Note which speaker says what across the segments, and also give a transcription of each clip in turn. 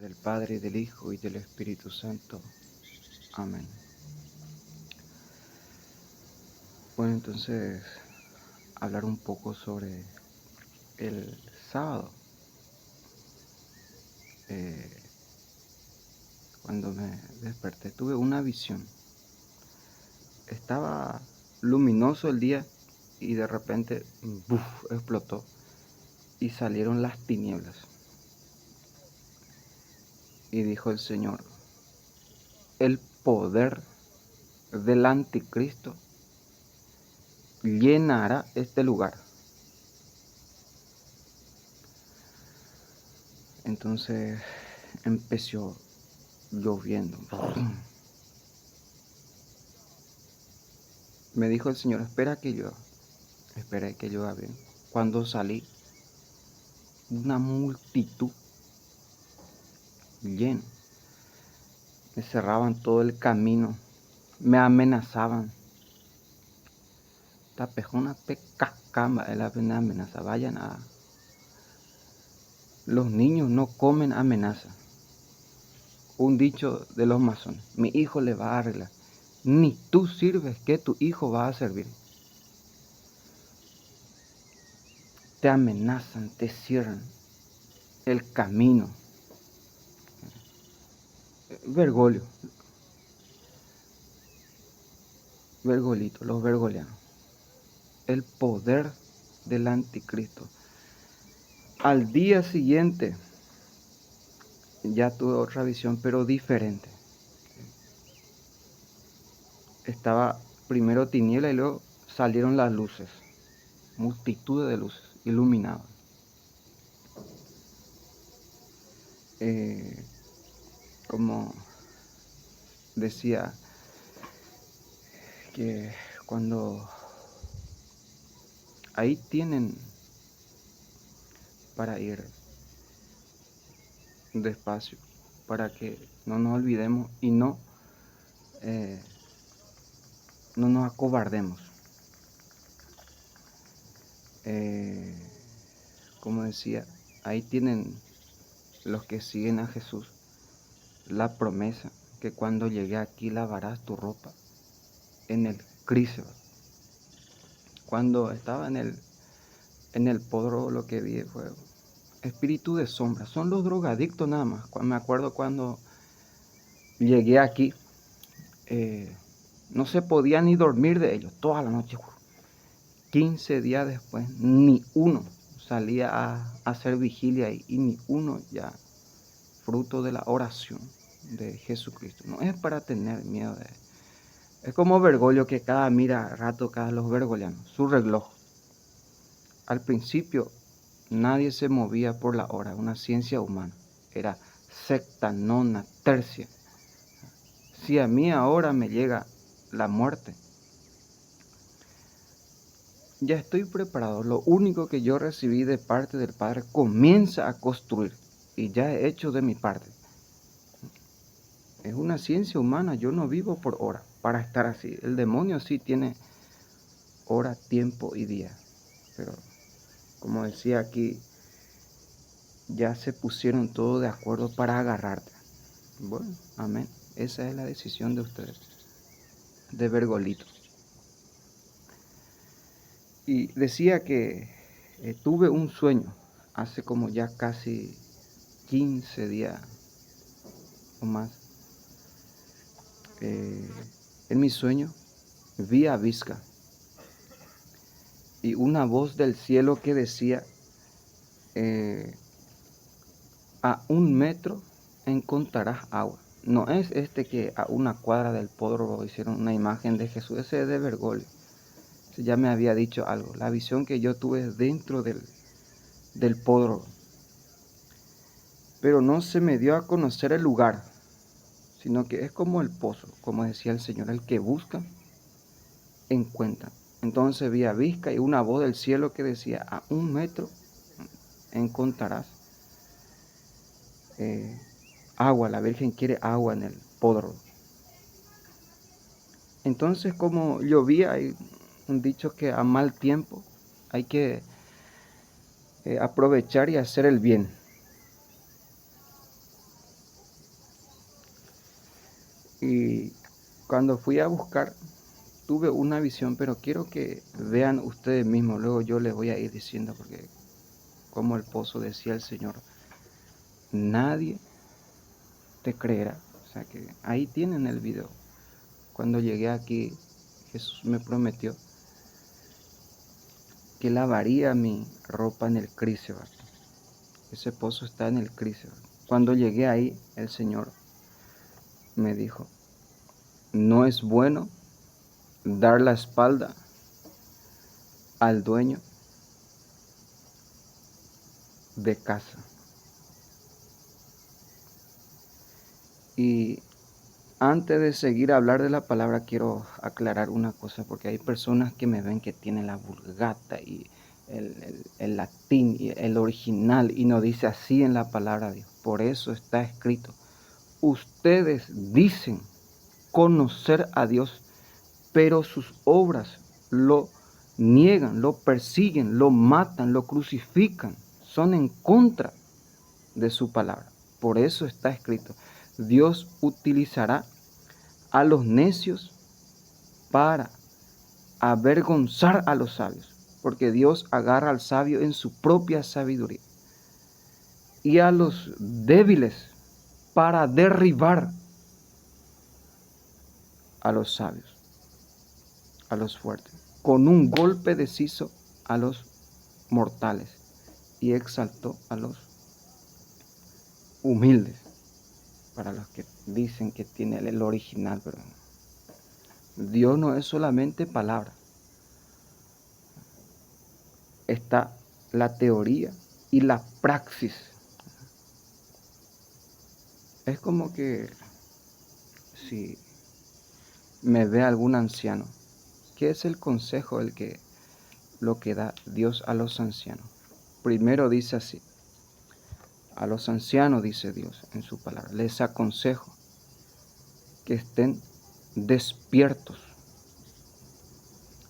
Speaker 1: Del Padre, y del Hijo, y del Espíritu Santo. Amén. Bueno, entonces, hablar un poco sobre el sábado. Cuando me desperté, tuve una visión. Estaba luminoso el día y de repente, ¡buf!, explotó y salieron las tinieblas. Y dijo el Señor: el poder del anticristo llenará este lugar. Entonces empezó lloviendo. Me dijo el Señor: espera que llueva. Esperé que llueva bien. Cuando salí, una multitud llena. Me cerraban todo el camino. Me amenazaban. Tapejona pecacamba, la amenaza. Vayan a... Los niños no comen amenaza. Un dicho de los masones: mi hijo le va a arreglar. Ni tú sirves, que tu hijo va a servir. Te amenazan, te cierran el camino. Vergolio. Vergolito, los vergolianos. El poder del anticristo. Al día siguiente ya tuve otra visión, pero diferente. Estaba primero tiniebla y luego salieron las luces. Multitud de luces iluminadas. Como decía, que cuando ahí tienen para ir despacio, para que no nos olvidemos y no nos acobardemos. Como decía, ahí tienen los que siguen a Jesús la promesa que cuando llegue aquí lavarás tu ropa en el crisol. Cuando estaba en el podro, lo que vi fue espíritu de sombra. Son los drogadictos nada más. Me acuerdo cuando llegué aquí, no se podía ni dormir de ellos toda la noche. 15 días después, ni uno salía a hacer vigilia y ni uno ya, fruto de la oración de Jesucristo. No es para tener miedo de él. Es como Bergoglio, que cada rato, cada los bergolianos, su reloj. Al principio nadie se movía por la hora, una ciencia humana. Era sexta, nona, tercia. Si a mí ahora me llega la muerte, ya estoy preparado. Lo único que yo recibí de parte del Padre comienza a construir y ya he hecho de mi parte. Es una ciencia humana, yo no vivo por hora para estar así. El demonio sí tiene hora, tiempo y día, pero como decía aquí, ya se pusieron todos de acuerdo para agarrarte. Bueno, amén. Esa es la decisión de ustedes, de Bergolito. Y decía que tuve un sueño hace como ya casi 15 días o más. En mi sueño vi a Vizca y una voz del cielo que decía: a 1 metro encontrarás agua. No es que a una cuadra del podro hicieron una imagen de Jesús, ese es de Bergoglio. Ya me había dicho algo. La visión que yo tuve dentro del podro. Pero no se me dio a conocer el lugar, sino que es como el pozo, como decía el Señor: el que busca, encuentra. Entonces vi a Vizca y una voz del cielo que decía: a 1 metro encontrarás agua. La Virgen quiere agua en el podro. Entonces, como llovía, hay un dicho que a mal tiempo hay que aprovechar y hacer el bien. Y cuando fui a buscar, tuve una visión, pero quiero que vean ustedes mismos. Luego yo les voy a ir diciendo, porque como el pozo decía el Señor, nadie te creerá. O sea que ahí tienen el video. Cuando llegué aquí, Jesús me prometió que lavaría mi ropa en el Crisebar. Ese pozo está en el Crisebar. Cuando llegué ahí, el Señor me dijo, no es bueno dar la espalda al dueño de casa. Y antes de seguir a hablar de la palabra, quiero aclarar una cosa, porque hay personas que me ven que tienen la vulgata y el latín y el original, y no dice así en la palabra de Dios. Por eso está escrito, ustedes dicen conocer a Dios, pero sus obras lo niegan, lo persiguen, lo matan, lo crucifican, son en contra de su palabra. Por eso está escrito, Dios utilizará a los necios para avergonzar a los sabios, porque Dios agarra al sabio en su propia sabiduría, y a los débiles para derribar a los sabios, a los fuertes, con un golpe deshizo a los mortales y exaltó a los humildes. Para los que dicen que tiene el original, pero Dios no es solamente palabra. Está la teoría y la praxis. Es como que si me ve algún anciano, ¿qué es el consejo lo que da Dios a los ancianos? Primero dice así, a los ancianos dice Dios en su palabra, les aconsejo que estén despiertos,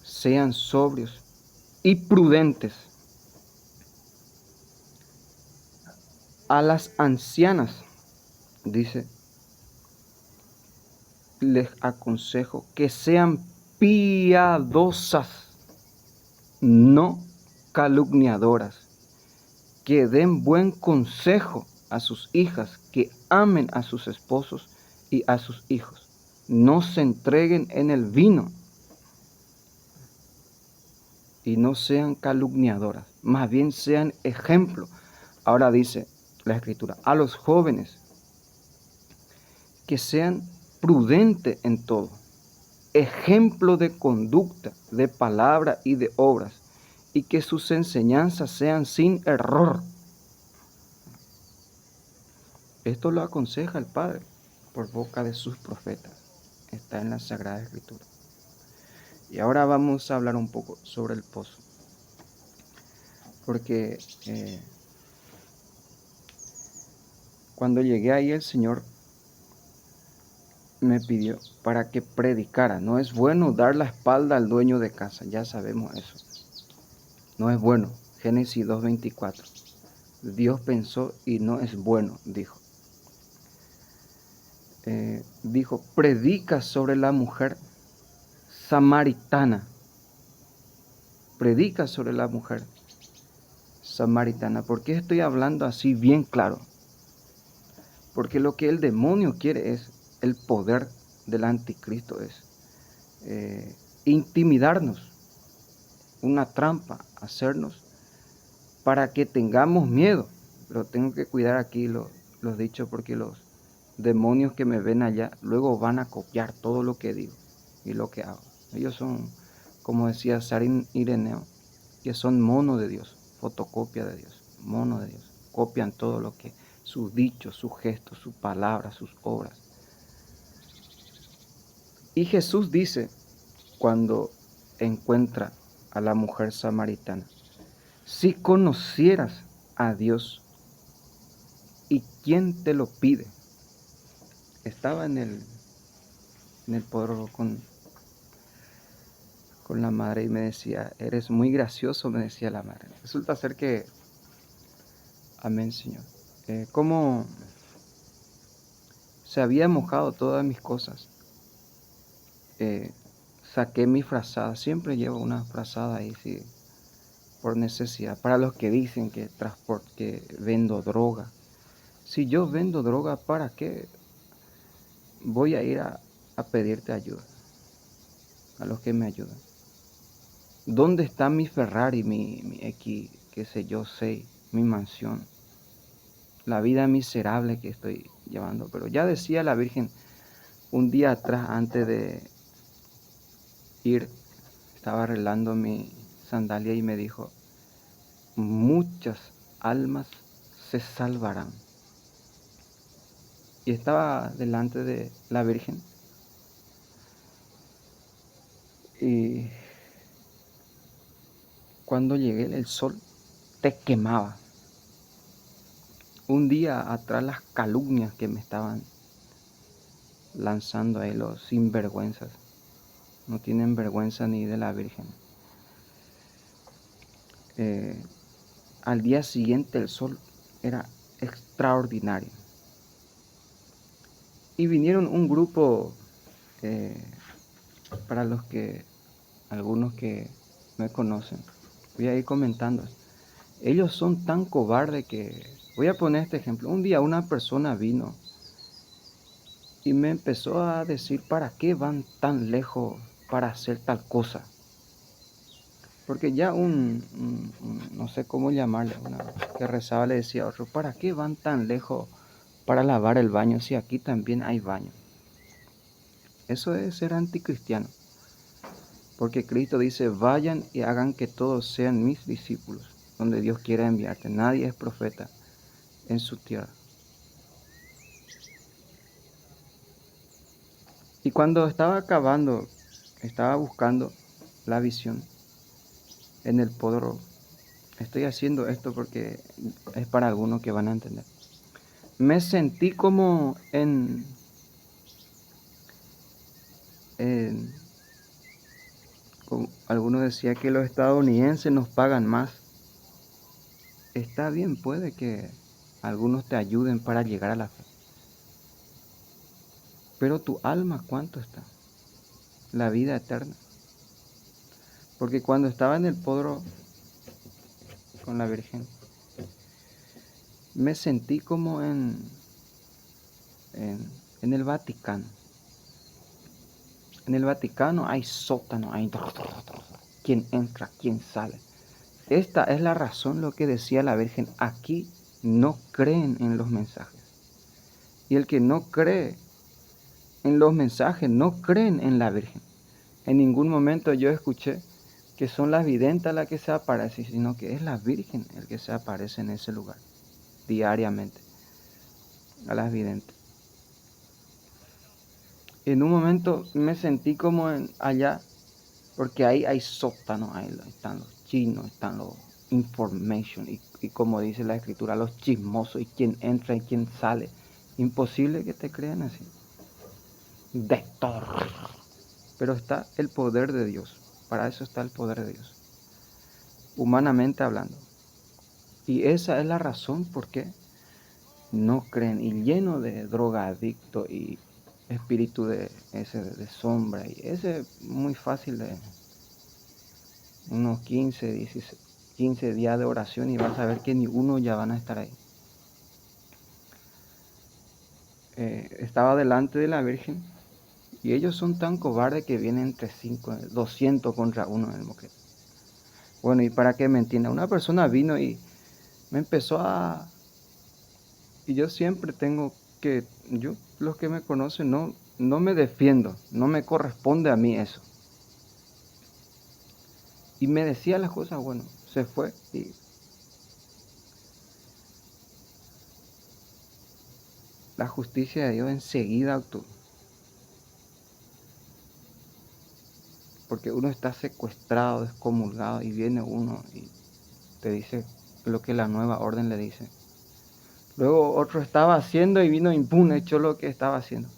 Speaker 1: sean sobrios y prudentes. A las ancianas, dice, les aconsejo que sean piadosas, no calumniadoras, que den buen consejo a sus hijas, que amen a sus esposos y a sus hijos, no se entreguen en el vino y no sean calumniadoras, más bien sean ejemplo. Ahora dice la Escritura, a los jóvenes que sean prudentes en todo, ejemplo de conducta, de palabra y de obras, y que sus enseñanzas sean sin error. Esto lo aconseja el Padre por boca de sus profetas. Está en la Sagrada Escritura. Y ahora vamos a hablar un poco sobre el pozo. Porque cuando llegué ahí el Señor me pidió para que predicara. No es bueno dar la espalda al dueño de casa, ya sabemos eso. No es bueno. Génesis 2:24. Dios pensó y no es bueno, dijo. Dijo, predica sobre la mujer samaritana. Predica sobre la mujer samaritana. ¿Por qué estoy hablando así bien claro? Porque lo que el demonio quiere es, el poder del anticristo es intimidarnos, una trampa, hacernos para que tengamos miedo. Pero tengo que cuidar aquí los dichos, porque los demonios que me ven allá luego van a copiar todo lo que digo y lo que hago. Ellos son, como decía San Ireneo, que son mono de Dios, fotocopia de Dios, mono de Dios. Copian todo lo que, sus dichos, sus gestos, sus palabras, sus obras. Y Jesús dice, cuando encuentra a la mujer samaritana, si conocieras a Dios, ¿y quién te lo pide? Estaba en el podrólogo con la madre y me decía, eres muy gracioso, me decía la madre. Resulta ser que, amén, Señor, ¿cómo Se había mojado todas mis cosas. Saqué mi frazada. Siempre llevo una frazada ahí, sí, por necesidad. Para los que dicen que vendo droga. Si yo vendo droga, ¿para qué voy a ir a pedirte ayuda? A los que me ayudan. ¿Dónde está mi Ferrari, mi X, qué sé yo, 6, mi mansión? La vida miserable que estoy llevando. Pero ya decía la Virgen un día atrás, antes de ir, estaba arreglando mi sandalia y me dijo, muchas almas se salvarán. Y estaba delante de la Virgen y cuando llegué el sol te quemaba. Un día atrás las calumnias que me estaban lanzando ahí los sinvergüenzas, no tienen vergüenza ni de la Virgen. Al día siguiente el sol era extraordinario. Y vinieron un grupo, para algunos que me conocen, voy a ir comentando. Ellos son tan cobardes que, voy a poner este ejemplo. Un día una persona vino y me empezó a decir, ¿para qué van tan lejos para hacer tal cosa? Porque ya no sé cómo llamarle, una que rezaba le decía a otro, ¿para qué van tan lejos para lavar el baño si aquí también hay baño? Eso es ser anticristiano. Porque Cristo dice, vayan y hagan que todos sean mis discípulos, donde Dios quiera enviarte. Nadie es profeta en su tierra. Y cuando estaba acabando, estaba buscando la visión en el podro. Estoy haciendo esto porque es para algunos que van a entender. Me sentí como como algunos decían que los estadounidenses nos pagan más. Está bien, puede que algunos te ayuden para llegar a la fe. Pero tu alma, ¿cuánto está? La vida eterna. Porque cuando estaba en el podro con la Virgen, me sentí como en el Vaticano. En el Vaticano hay sótano, hay quién entra, quién sale. Esta es la razón, lo que decía la Virgen. Aquí no creen en los mensajes. Y el que no cree en los mensajes, no creen en la Virgen. En ningún momento yo escuché que son las videntes las que se aparecen, sino que es la Virgen el que se aparece en ese lugar, diariamente, a las videntes. En un momento me sentí como allá, porque ahí hay sótanos, ahí están los chinos, están los information, y como dice la escritura, los chismosos, y quién entra y quién sale. Imposible que te crean así. De todo. Pero está el poder de Dios. Para eso está el poder de Dios. Humanamente hablando. Y esa es la razón por qué no creen. Y lleno de drogadicto y espíritu de sombra. Y ese es muy fácil de unos 15 días de oración y vas a ver que ni uno ya van a estar ahí. Estaba delante de la Virgen y ellos son tan cobardes que vienen entre 200 contra uno en el moquete. Bueno, y para que me entienda, una persona vino y me empezó y yo siempre los que me conocen, no me defiendo, no me corresponde a mí eso. Y me decía las cosas, bueno, se fue y la justicia de Dios enseguida actuó. Porque uno está secuestrado, descomulgado y viene uno y te dice lo que la nueva orden le dice. Luego otro estaba haciendo y vino impune, echó lo que estaba haciendo.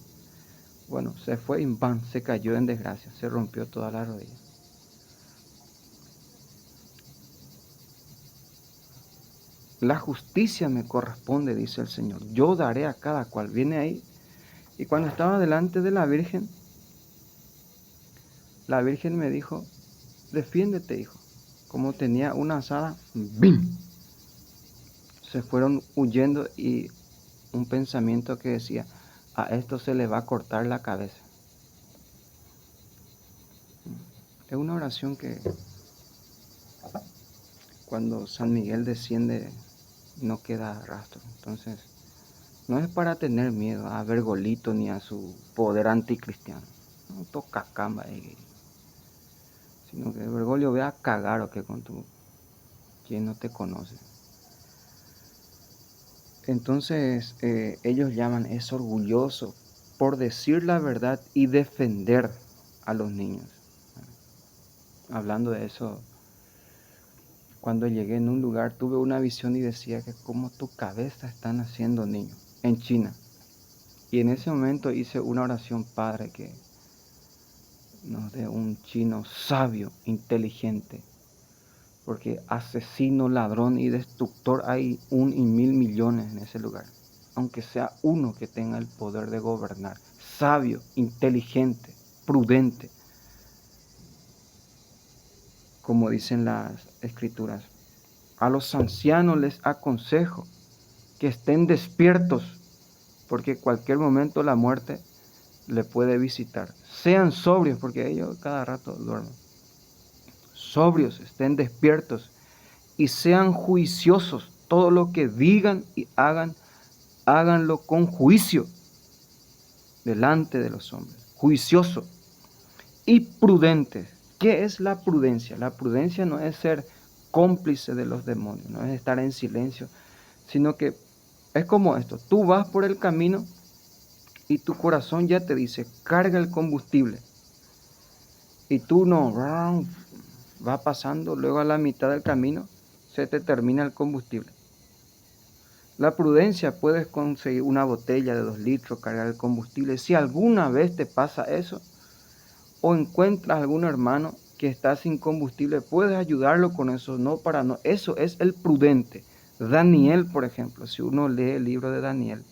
Speaker 1: Bueno, se fue y ¡pam!, se cayó en desgracia, se rompió toda la rodilla. La justicia me corresponde, dice el Señor. Yo daré a cada cual. Viene ahí Y cuando estaba delante de la Virgen me dijo, defiéndete, hijo. Como tenía una azada, ¡bim!, se fueron huyendo, y un pensamiento que decía, a esto se le va a cortar la cabeza. Es una oración que cuando San Miguel desciende no queda rastro. Entonces, no es para tener miedo a Bergoglio ni a su poder anticristiano. No toca camba, sino que Bergoglio ve a cagar o que con tu quien no te conoce. Entonces ellos llaman, es orgulloso por decir la verdad y defender a los niños. Hablando de eso, cuando llegué en un lugar tuve una visión y decía que como tu cabeza están haciendo niños en China. Y en ese momento hice una oración, Padre, que nos dé un chino sabio, inteligente, porque asesino, ladrón y destructor hay 1 y 1000 millones en ese lugar. Aunque sea uno que tenga el poder de gobernar, sabio, inteligente, prudente, como dicen las escrituras. A los ancianos les aconsejo que estén despiertos, porque cualquier momento la muerte le puede visitar. Sean sobrios, porque ellos cada rato duermen. Sobrios, estén despiertos y sean juiciosos. Todo lo que digan y hagan, háganlo con juicio delante de los hombres. Juicioso y prudentes. ¿Qué es la prudencia? La prudencia no es ser cómplice de los demonios, no es estar en silencio, sino que es como esto. Tú vas por el camino y tu corazón ya te dice, carga el combustible. Y tú no, va pasando, luego a la mitad del camino se te termina el combustible. La prudencia, puedes conseguir una botella de 2 litros, cargar el combustible. Si alguna vez te pasa eso, o encuentras algún hermano que está sin combustible, puedes ayudarlo con eso, eso es el prudente. Daniel, por ejemplo, si uno lee el libro de Daniel,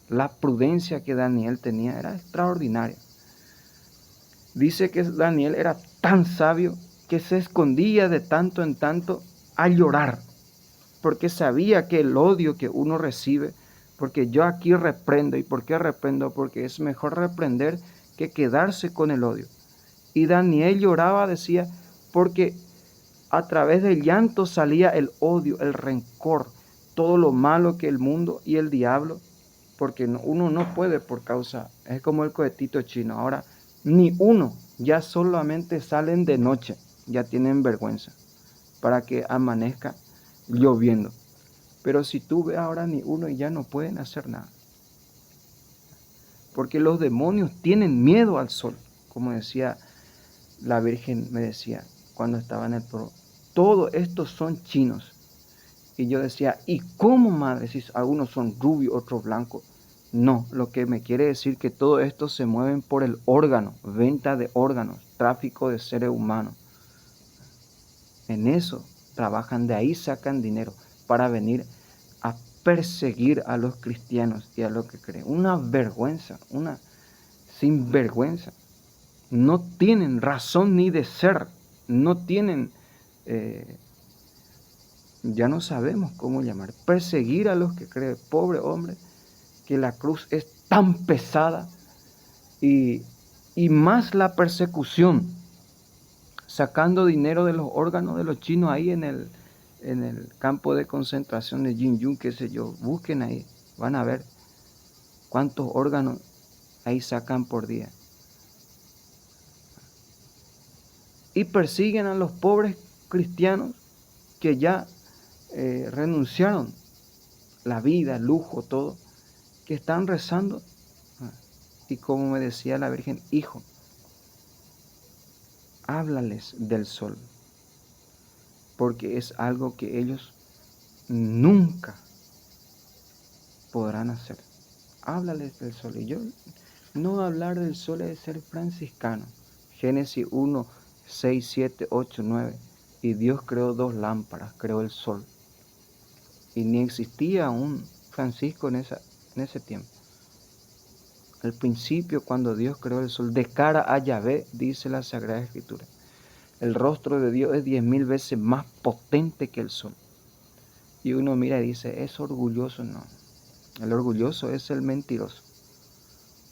Speaker 1: la prudencia que Daniel tenía era extraordinaria. Dice que Daniel era tan sabio que se escondía de tanto en tanto a llorar, porque sabía que el odio que uno recibe, porque yo aquí reprendo. ¿Y por qué reprendo? Porque es mejor reprender que quedarse con el odio. Y Daniel lloraba, decía, porque a través del llanto salía el odio, el rencor, todo lo malo que el mundo y el diablo, porque uno no puede por causa, es como el cohetito chino, ahora ni uno, ya solamente salen de noche, ya tienen vergüenza, para que amanezca lloviendo. Pero si tú ves ahora ni uno y ya no pueden hacer nada, porque los demonios tienen miedo al sol, como decía la Virgen, me decía cuando estaba en el pro, todos estos son chinos. Y yo decía, ¿y cómo, madre? Si algunos son rubios, otros blancos. No, lo que me quiere decir que todo esto se mueven por el órgano, venta de órganos, tráfico de seres humanos. En eso trabajan, de ahí sacan dinero para venir a perseguir a los cristianos y a los que creen. Una vergüenza, una sinvergüenza. No tienen razón ni de ser, no tienen, ya no sabemos cómo llamar, perseguir a los que creen. Pobre hombre, que la cruz es tan pesada y más la persecución, sacando dinero de los órganos de los chinos ahí en el campo de concentración de Jinju, qué sé yo, busquen ahí, van a ver cuántos órganos ahí sacan por día. Y persiguen a los pobres cristianos que ya renunciaron la vida, el lujo, todo, que están rezando. Y como me decía la Virgen, hijo, háblales del sol, porque es algo que ellos nunca podrán hacer. Háblales del sol. Y yo, no hablar del sol es ser franciscano. Génesis 1, 6, 7, 8, 9. Y Dios creó 2 lámparas, creó el sol. Y ni existía un Francisco en ese tiempo. Al principio, cuando Dios creó el sol, de cara a Yahvé, dice la Sagrada Escritura, el rostro de Dios es 10.000 veces más potente que el sol. Y uno mira y dice, ¿es orgulloso? No. El orgulloso es el mentiroso.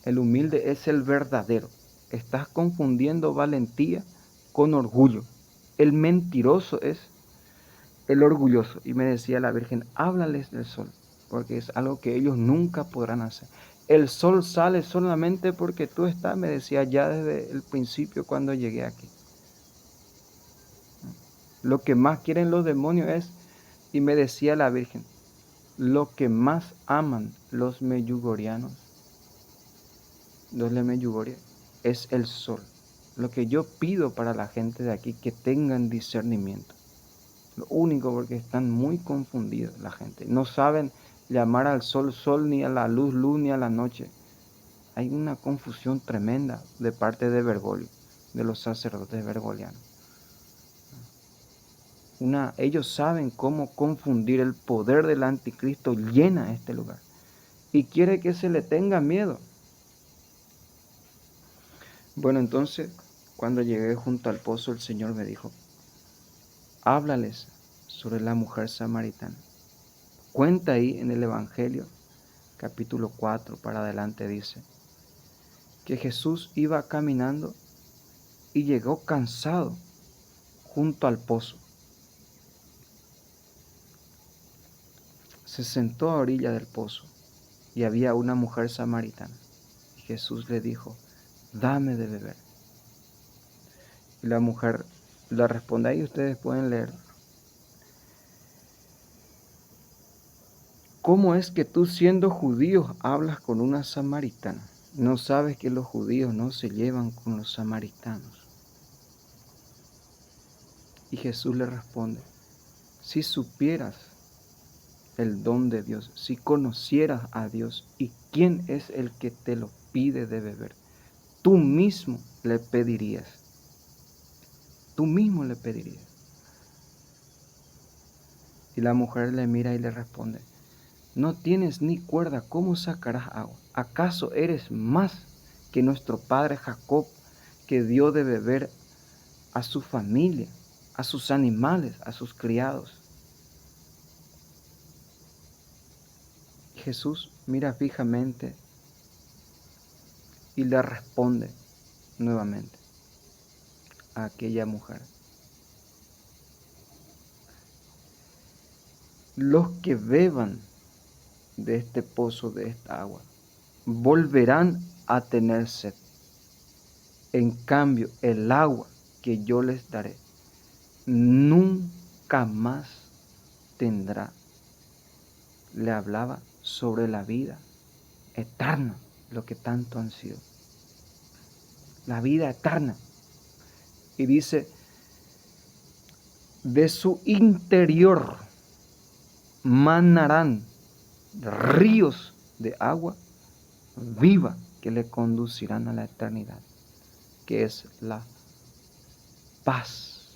Speaker 1: El humilde es el verdadero. Estás confundiendo valentía con orgullo. El mentiroso es el orgulloso. Y me decía la Virgen, háblales del sol, porque es algo que ellos nunca podrán hacer. El sol sale solamente porque tú estás, me decía ya desde el principio cuando llegué aquí. Lo que más quieren los demonios es, y me decía la Virgen, lo que más aman los meyugorianos, los de Meyugoria, es el sol. Lo que yo pido para la gente de aquí, que tengan discernimiento. Lo único, porque están muy confundidos la gente. No saben llamar al sol sol, ni a la luz luz, ni a la noche. Hay una confusión tremenda de parte de Bergoglio, de los sacerdotes bergolianos. Ellos saben cómo confundir. El poder del anticristo llena este lugar y quiere que se le tenga miedo. Bueno, entonces, cuando llegué junto al pozo, el Señor me dijo, háblales sobre la mujer samaritana. Cuenta ahí en el Evangelio, capítulo 4 para adelante, dice que Jesús iba caminando y llegó cansado junto al pozo. Se sentó a orilla del pozo y había una mujer samaritana. Y Jesús le dijo, dame de beber. Y la mujer le responde, ahí ustedes pueden leer. ¿Cómo es que tú, siendo judío, hablas con una samaritana? ¿No sabes que los judíos no se llevan con los samaritanos? Y Jesús le responde, si supieras el don de Dios, si conocieras a Dios y quién es el que te lo pide de beber, tú mismo le pedirías. Tú mismo le pedirías. Y la mujer le mira y le responde, no tienes ni cuerda, ¿cómo sacarás agua? ¿Acaso eres más que nuestro padre Jacob, que dio de beber a su familia, a sus animales, a sus criados? Jesús mira fijamente y le responde nuevamente a aquella mujer, los que beban de este pozo, de esta agua, volverán a tener sed. En cambio, el agua que yo les daré nunca más tendrá. Le hablaba sobre la vida eterna, lo que tanto han sido. La vida eterna. Y dice, de su interior manarán ríos de agua viva que le conducirán a la eternidad, que es la paz.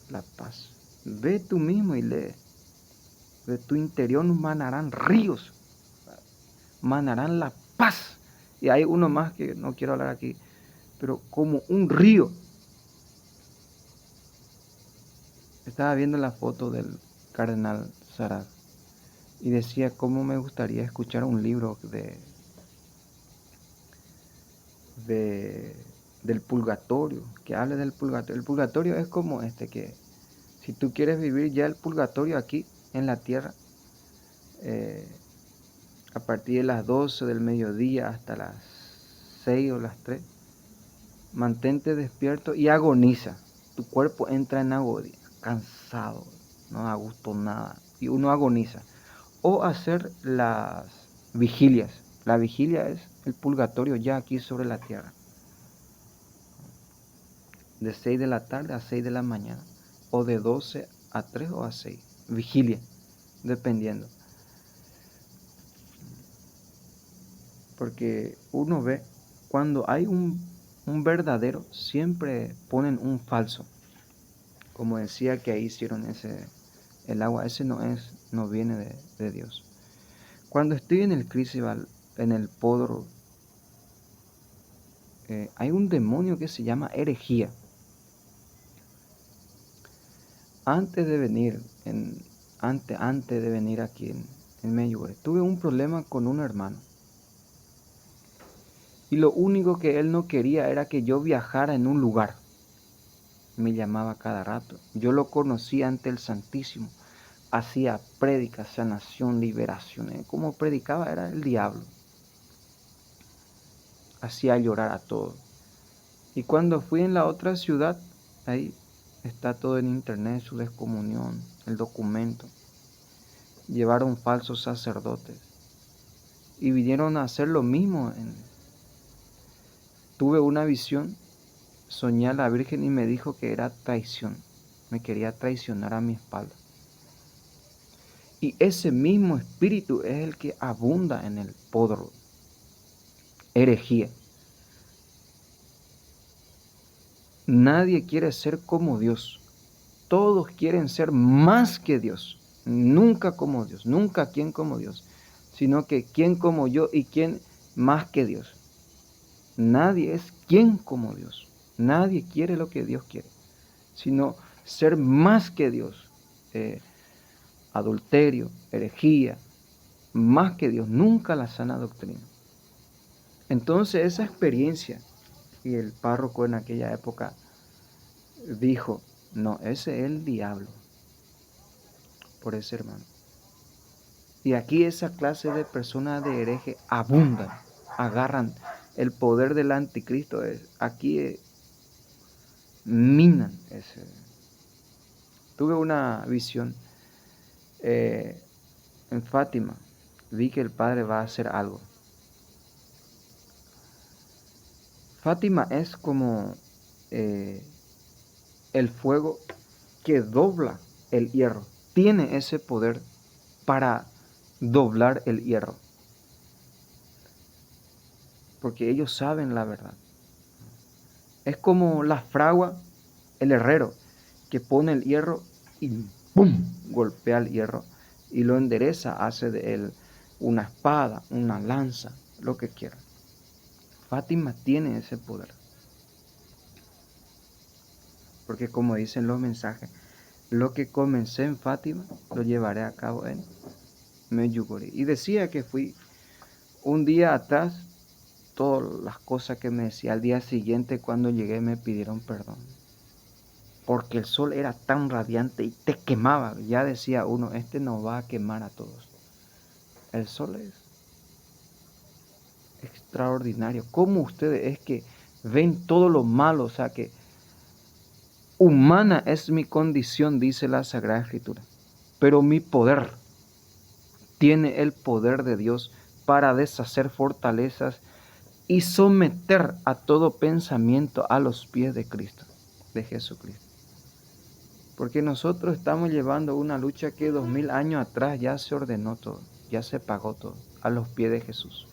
Speaker 1: La paz. Ve tú mismo y lee. De tu interior manarán ríos, manarán la paz. Y hay uno más que no quiero hablar aquí, pero como un río. Estaba viendo la foto del cardenal Sarad y decía cómo me gustaría escuchar un libro del purgatorio, que hable del purgatorio. El purgatorio es como que si tú quieres vivir ya el purgatorio aquí en la tierra, a partir de las 12 del mediodía hasta las 6 o las 3, mantente despierto y agoniza. Tu cuerpo entra en agonía, cansado, no da gusto nada, y uno agoniza. O hacer las vigilias. La vigilia es el purgatorio ya aquí sobre la tierra. De 6 de la tarde a 6 de la mañana. O de 12 a 3 o a 6. Vigilia, dependiendo. Porque uno ve, cuando hay un verdadero, siempre ponen un falso. Como decía que ahí hicieron el agua, ese no viene de Dios. Cuando estoy en el crucible, en el podro, hay un demonio que se llama herejía. Antes de venir, antes de venir aquí en Medjugorje, tuve un problema con un hermano. Y lo único que él no quería era que yo viajara en un lugar. Me llamaba cada rato. Yo lo conocí ante el Santísimo. Hacía prédicas, sanación, liberación. Como predicaba era el diablo. Hacía llorar a todos. Y cuando fui en la otra ciudad, ahí está todo en internet, su descomunión, el documento. Llevaron falsos sacerdotes y vinieron a hacer lo mismo. Tuve una visión, soñé a la Virgen y me dijo que era traición. Me quería traicionar a mi espalda. Y ese mismo espíritu es el que abunda en el podro. Herejía. Nadie quiere ser como Dios. Todos quieren ser más que Dios. Nunca como Dios. Nunca quien como Dios. Sino que quién como yo y quién más que Dios. Nadie es quien como Dios. Nadie quiere lo que Dios quiere. Sino ser más que Dios. Adulterio, herejía. Más que Dios. Nunca la sana doctrina. Entonces esa experiencia, y el párroco en aquella época dijo, no, ese es el diablo, por ese hermano. Y aquí esa clase de personas de hereje abundan, agarran el poder del anticristo, aquí minan ese. Tuve una visión en Fátima, vi que el Padre va a hacer algo. Fátima es como el fuego que dobla el hierro. Tiene ese poder para doblar el hierro. Porque ellos saben la verdad. Es como la fragua, el herrero, que pone el hierro y ¡pum! Golpea el hierro y lo endereza, hace de él una espada, una lanza, lo que quiera. Fátima tiene ese poder. Porque como dicen los mensajes, lo que comencé en Fátima lo llevaré a cabo en Medjugorje. Y decía que fui un día atrás, todas las cosas que me decía, al día siguiente cuando llegué me pidieron perdón. Porque el sol era tan radiante y te quemaba. Ya decía uno, este nos va a quemar a todos. El sol es extraordinario. ¿Cómo ustedes es que ven todo lo malo? O sea que humana es mi condición, dice la Sagrada Escritura. Pero mi poder tiene el poder de Dios para deshacer fortalezas y someter a todo pensamiento a los pies de Cristo, de Jesucristo. Porque nosotros estamos llevando una lucha que 2000 años atrás ya se ordenó todo, ya se pagó todo, a los pies de Jesús.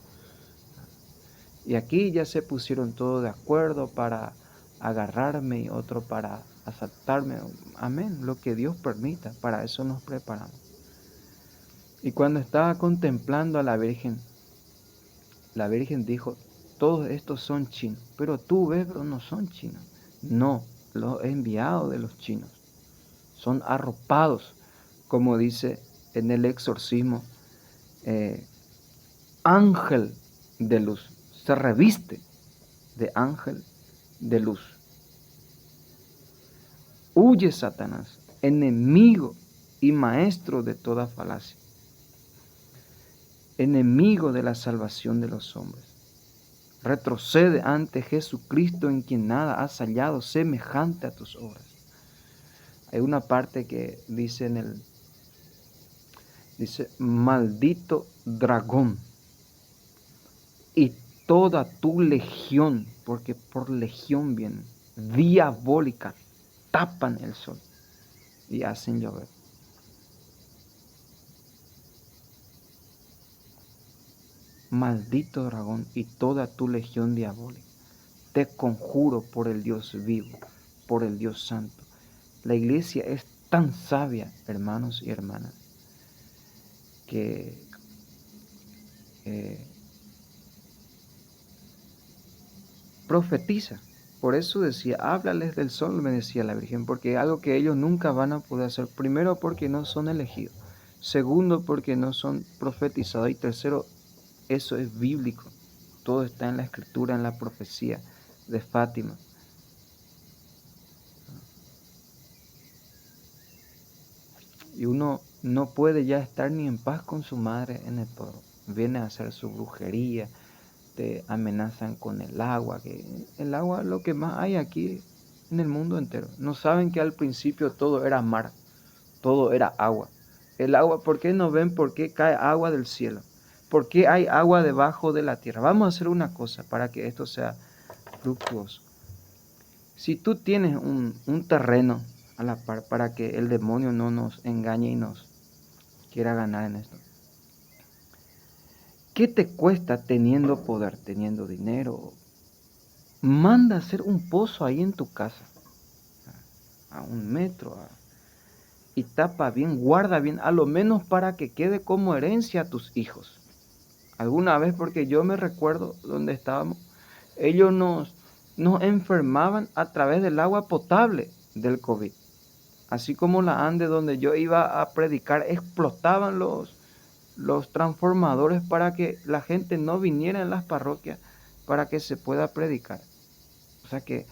Speaker 1: Y aquí ya se pusieron todos de acuerdo para agarrarme y otro para asaltarme. Amén, lo que Dios permita, para eso nos preparamos. Y cuando estaba contemplando a la Virgen dijo, todos estos son chinos, pero tú ves, pero no son chinos. No, los enviados de los chinos son arropados, como dice en el exorcismo, ángel de luz, se reviste de ángel de luz. Huye, Satanás, enemigo y maestro de toda falacia, enemigo de la salvación de los hombres. Retrocede ante Jesucristo, en quien nada has hallado semejante a tus obras. Hay una parte que dice dice, maldito dragón y toda tu legión, porque por legión vienen, diabólica, tapan el sol y hacen llover. Maldito dragón y toda tu legión diabólica, te conjuro por el Dios vivo, por el Dios santo. La iglesia es tan sabia, hermanos y hermanas, que profetiza. Por eso decía, háblales del sol, me decía la Virgen, porque es algo que ellos nunca van a poder hacer. Primero, porque no son elegidos. Segundo, porque no son profetizados. Y tercero, eso es bíblico. Todo está en la escritura, en la profecía de Fátima. Y uno no puede ya estar ni en paz con su madre en el pueblo. Viene a hacer su brujería, te amenazan con el agua, que el agua es lo que más hay aquí en el mundo entero. No saben que al principio todo era mar, todo era agua. El agua, ¿por qué no ven por qué cae agua del cielo? ¿Por qué hay agua debajo de la tierra? Vamos a hacer una cosa para que esto sea fructuoso. Si tú tienes un terreno a la par para que el demonio no nos engañe y nos quiera ganar en esto, ¿qué te cuesta teniendo poder, teniendo dinero? Manda a hacer un pozo ahí en tu casa, a 1 metro, y tapa bien, guarda bien, a lo menos para que quede como herencia a tus hijos. Alguna vez, porque yo me recuerdo donde estábamos, ellos nos enfermaban a través del agua potable del COVID. Así como la Ande donde yo iba a predicar, explotaban los transformadores para que la gente no viniera en las parroquias para que se pueda predicar. O sea que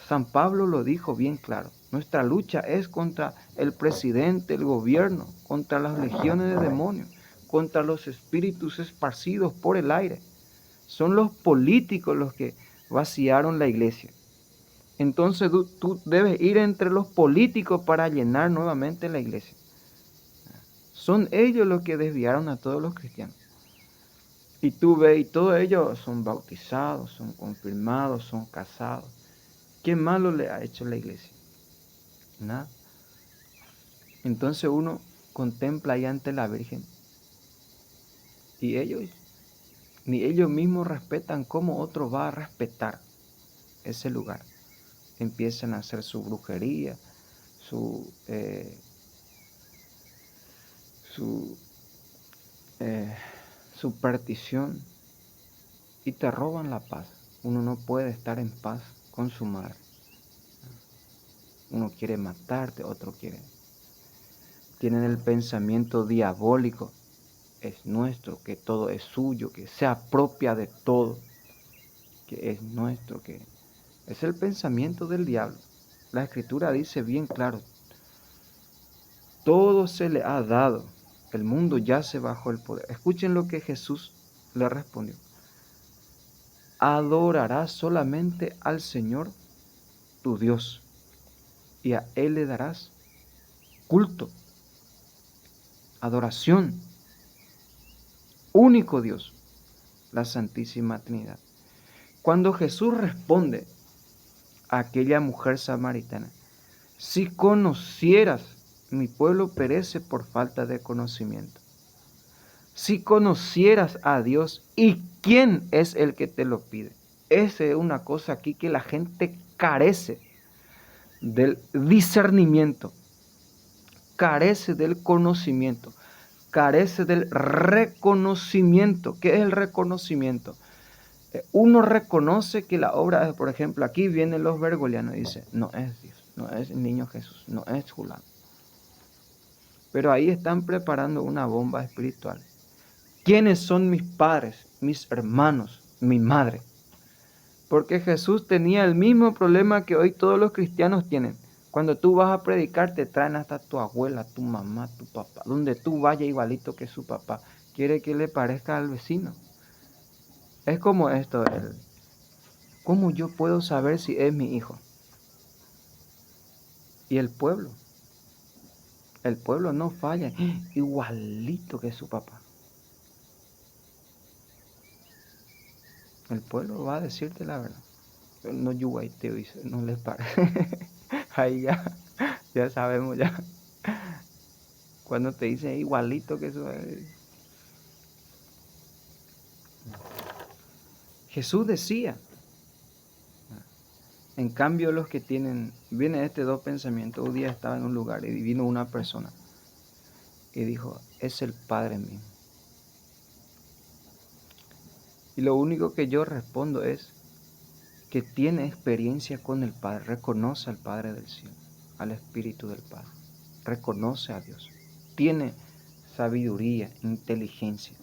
Speaker 1: San Pablo lo dijo bien claro. Nuestra lucha es contra el presidente, el gobierno, contra las legiones de demonios, contra los espíritus esparcidos por el aire. Son los políticos los que vaciaron la iglesia. Entonces tú debes ir entre los políticos para llenar nuevamente la iglesia. Son ellos los que desviaron a todos los cristianos. Y tú ves, y todos ellos son bautizados, son confirmados, son casados. ¿Qué malo le ha hecho la iglesia? Nada. Entonces uno contempla ahí ante la Virgen y ni ellos mismos respetan cómo otro va a respetar ese lugar. Empiezan a hacer su brujería, su superstición y te roban la paz. Uno no puede estar en paz con su madre. Uno quiere matarte, otro quiere. Tienen el pensamiento diabólico. Es nuestro, que todo es suyo, que se apropia de todo, que es nuestro, que es el pensamiento del diablo. La escritura dice bien claro, todo se le ha dado, el mundo yace bajo el poder. Escuchen lo que Jesús le respondió. Adorarás solamente al Señor tu Dios y a Él le darás culto, adoración, único Dios, la Santísima Trinidad. Cuando Jesús responde a aquella mujer samaritana, si conocieras, mi pueblo perece por falta de conocimiento. Si conocieras a Dios y quién es el que te lo pide. Esa es una cosa aquí que la gente carece del discernimiento, carece del conocimiento, carece del reconocimiento. ¿Qué es el reconocimiento? Uno reconoce que la obra, por ejemplo, aquí vienen los bergolianos y dicen, no es Dios, no es el niño Jesús, no es Julano. Pero ahí están preparando una bomba espiritual. ¿Quiénes son mis padres, mis hermanos, mi madre? Porque Jesús tenía el mismo problema que hoy todos los cristianos tienen. Cuando tú vas a predicar, te traen hasta tu abuela, tu mamá, tu papá. Donde tú vayas igualito que su papá. Quiere que le parezca al vecino. Es como esto. ¿Cómo yo puedo saber si es mi hijo? Y el pueblo. El pueblo no falla. Igualito que su papá. El pueblo va a decirte la verdad. No yuguaiteo, no les parece. Ahí ya sabemos ya. Cuando te dicen igualito que eso. Jesús decía. En cambio los que viene dos pensamientos. Un día estaba en un lugar y vino una persona y dijo, es el Padre mío. Y lo único que yo respondo es, que tiene experiencia con el Padre, reconoce al Padre del cielo, al Espíritu del Padre, reconoce a Dios, tiene sabiduría, inteligencia.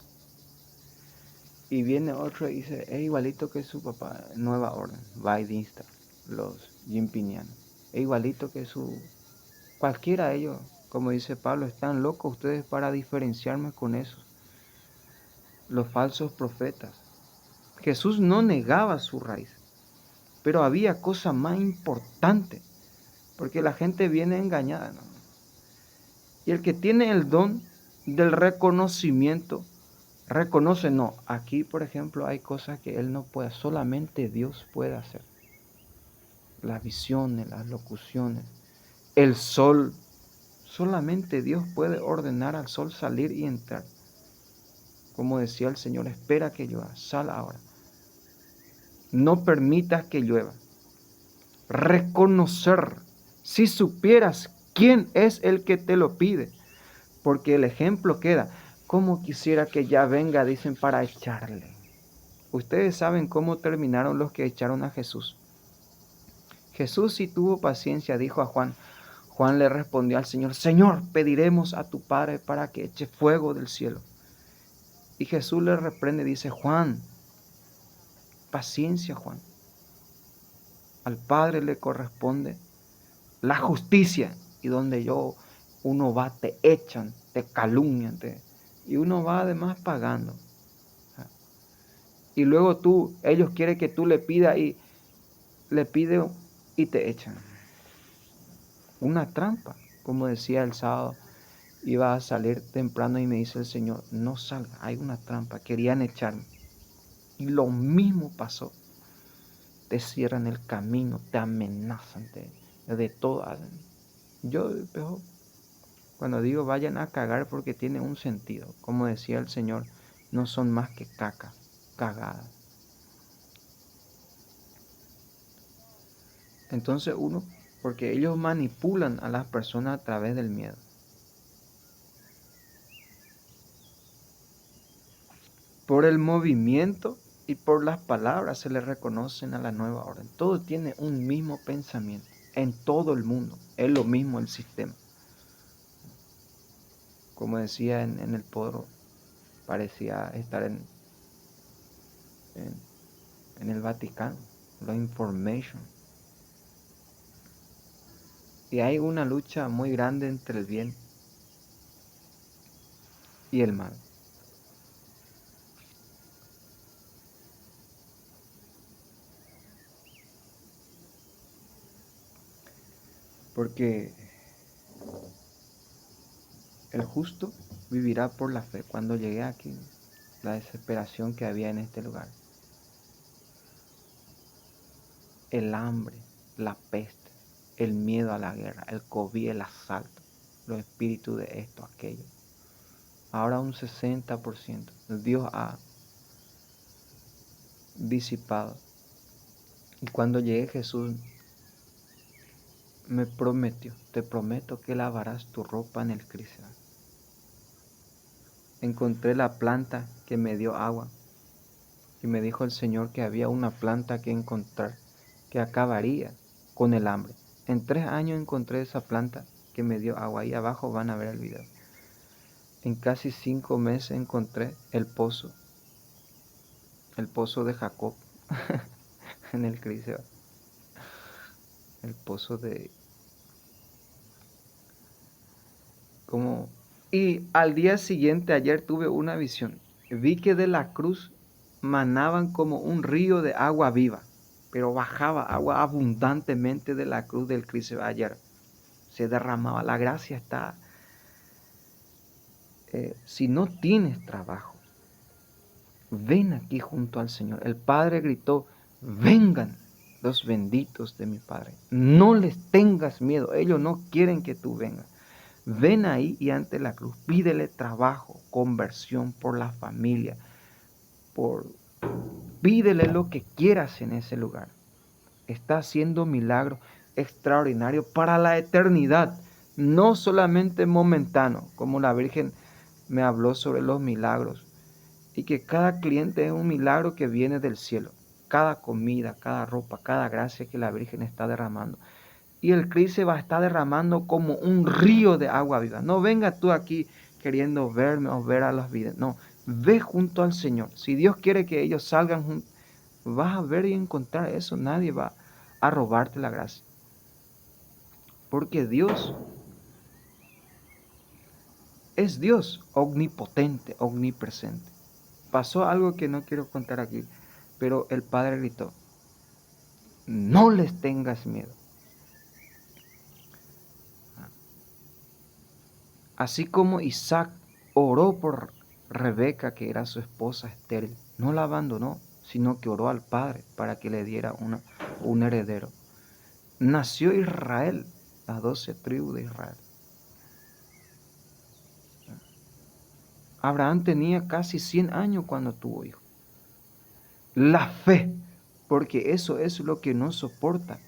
Speaker 1: Y viene otro y dice, es igualito que su papá, Nueva Orden, Vaidista, los Jimpinianos, es igualito que cualquiera de ellos, como dice Pablo, están locos ustedes para diferenciarme con esos, los falsos profetas. Jesús no negaba su raíz, pero había cosa más importante, porque la gente viene engañada, ¿no? Y el que tiene el don del reconocimiento, reconoce, no, aquí por ejemplo hay cosas que él no puede, solamente Dios puede hacer. Las visiones, las locuciones, el sol, solamente Dios puede ordenar al sol salir y entrar. Como decía el Señor, espera que llueva, sal ahora. No permitas que llueva. Reconocer, si supieras quién es el que te lo pide, porque el ejemplo queda, como quisiera que ya venga, dicen, para echarle. Ustedes saben cómo terminaron los que echaron a Jesús. Jesús sí tuvo paciencia, dijo a Juan. Juan le respondió al Señor, Señor, pediremos a tu Padre para que eche fuego del cielo. Y Jesús le reprende, dice, Juan, paciencia, Juan. Al Padre le corresponde la justicia, y donde uno va, te echan, te calumnian, y uno va además pagando. Y luego ellos quieren que tú le pidas y le pide y te echan. Una trampa, como decía el sábado, iba a salir temprano y me dice el Señor, no salga, hay una trampa, querían echarme. Y lo mismo pasó. Te cierran el camino, te amenazan de todo. Yo, cuando digo vayan a cagar porque tiene un sentido, como decía el Señor, no son más que caca, cagadas. Entonces porque ellos manipulan a las personas a través del miedo. Por el movimiento y por las palabras se le reconocen a la nueva orden. Todo tiene un mismo pensamiento en todo el mundo. Es lo mismo el sistema. Como decía en el Podro, parecía estar en el Vaticano, la information. Y hay una lucha muy grande entre el bien y el mal. Porque el justo vivirá por la fe. Cuando llegué aquí, la desesperación que había en este lugar, el hambre, la peste, el miedo a la guerra, el COVID, el asalto, los espíritus de esto, aquello. Ahora un 60%. Dios ha disipado. Y cuando llegué Jesús me prometió, te prometo que lavarás tu ropa en el crisol. Encontré la planta que me dio agua y me dijo el Señor que había una planta que encontrar que acabaría con el hambre. En 3 años encontré esa planta que me dio agua. Ahí abajo van a ver el video. En casi 5 meses encontré el pozo de Jacob en el crisol. El pozo de... Y al día siguiente, ayer tuve una visión. Vi que de la cruz manaban como un río de agua viva, pero bajaba agua abundantemente de la cruz del Cristo ayer. Se derramaba. La gracia está. Si no tienes trabajo, ven aquí junto al Señor. El Padre gritó, vengan los benditos de mi Padre. No les tengas miedo. Ellos no quieren que tú vengas. Ven ahí y ante la cruz, pídele trabajo, conversión por la familia, pídele lo que quieras en ese lugar. Está haciendo milagros extraordinarios para la eternidad, no solamente momentano, como la Virgen me habló sobre los milagros, y que cada cliente es un milagro que viene del cielo. cada comida, cada ropa, cada gracia que la Virgen está derramando. Y el Cristo se va a estar derramando como un río de agua viva. No venga tú aquí queriendo verme o ver a las vidas. No, ve junto al Señor. Si Dios quiere que ellos salgan juntos, vas a ver y encontrar eso. Nadie va a robarte la gracia. Porque Dios es Dios omnipotente, omnipresente. Pasó algo que no quiero contar aquí, pero el Padre gritó, no les tengas miedo. Así como Isaac oró por Rebeca, que era su esposa estéril, no la abandonó, sino que oró al Padre para que le diera un heredero. Nació Israel, las 12 tribus de Israel. Abraham tenía casi 100 años cuando tuvo hijo. La fe, porque eso es lo que no soporta.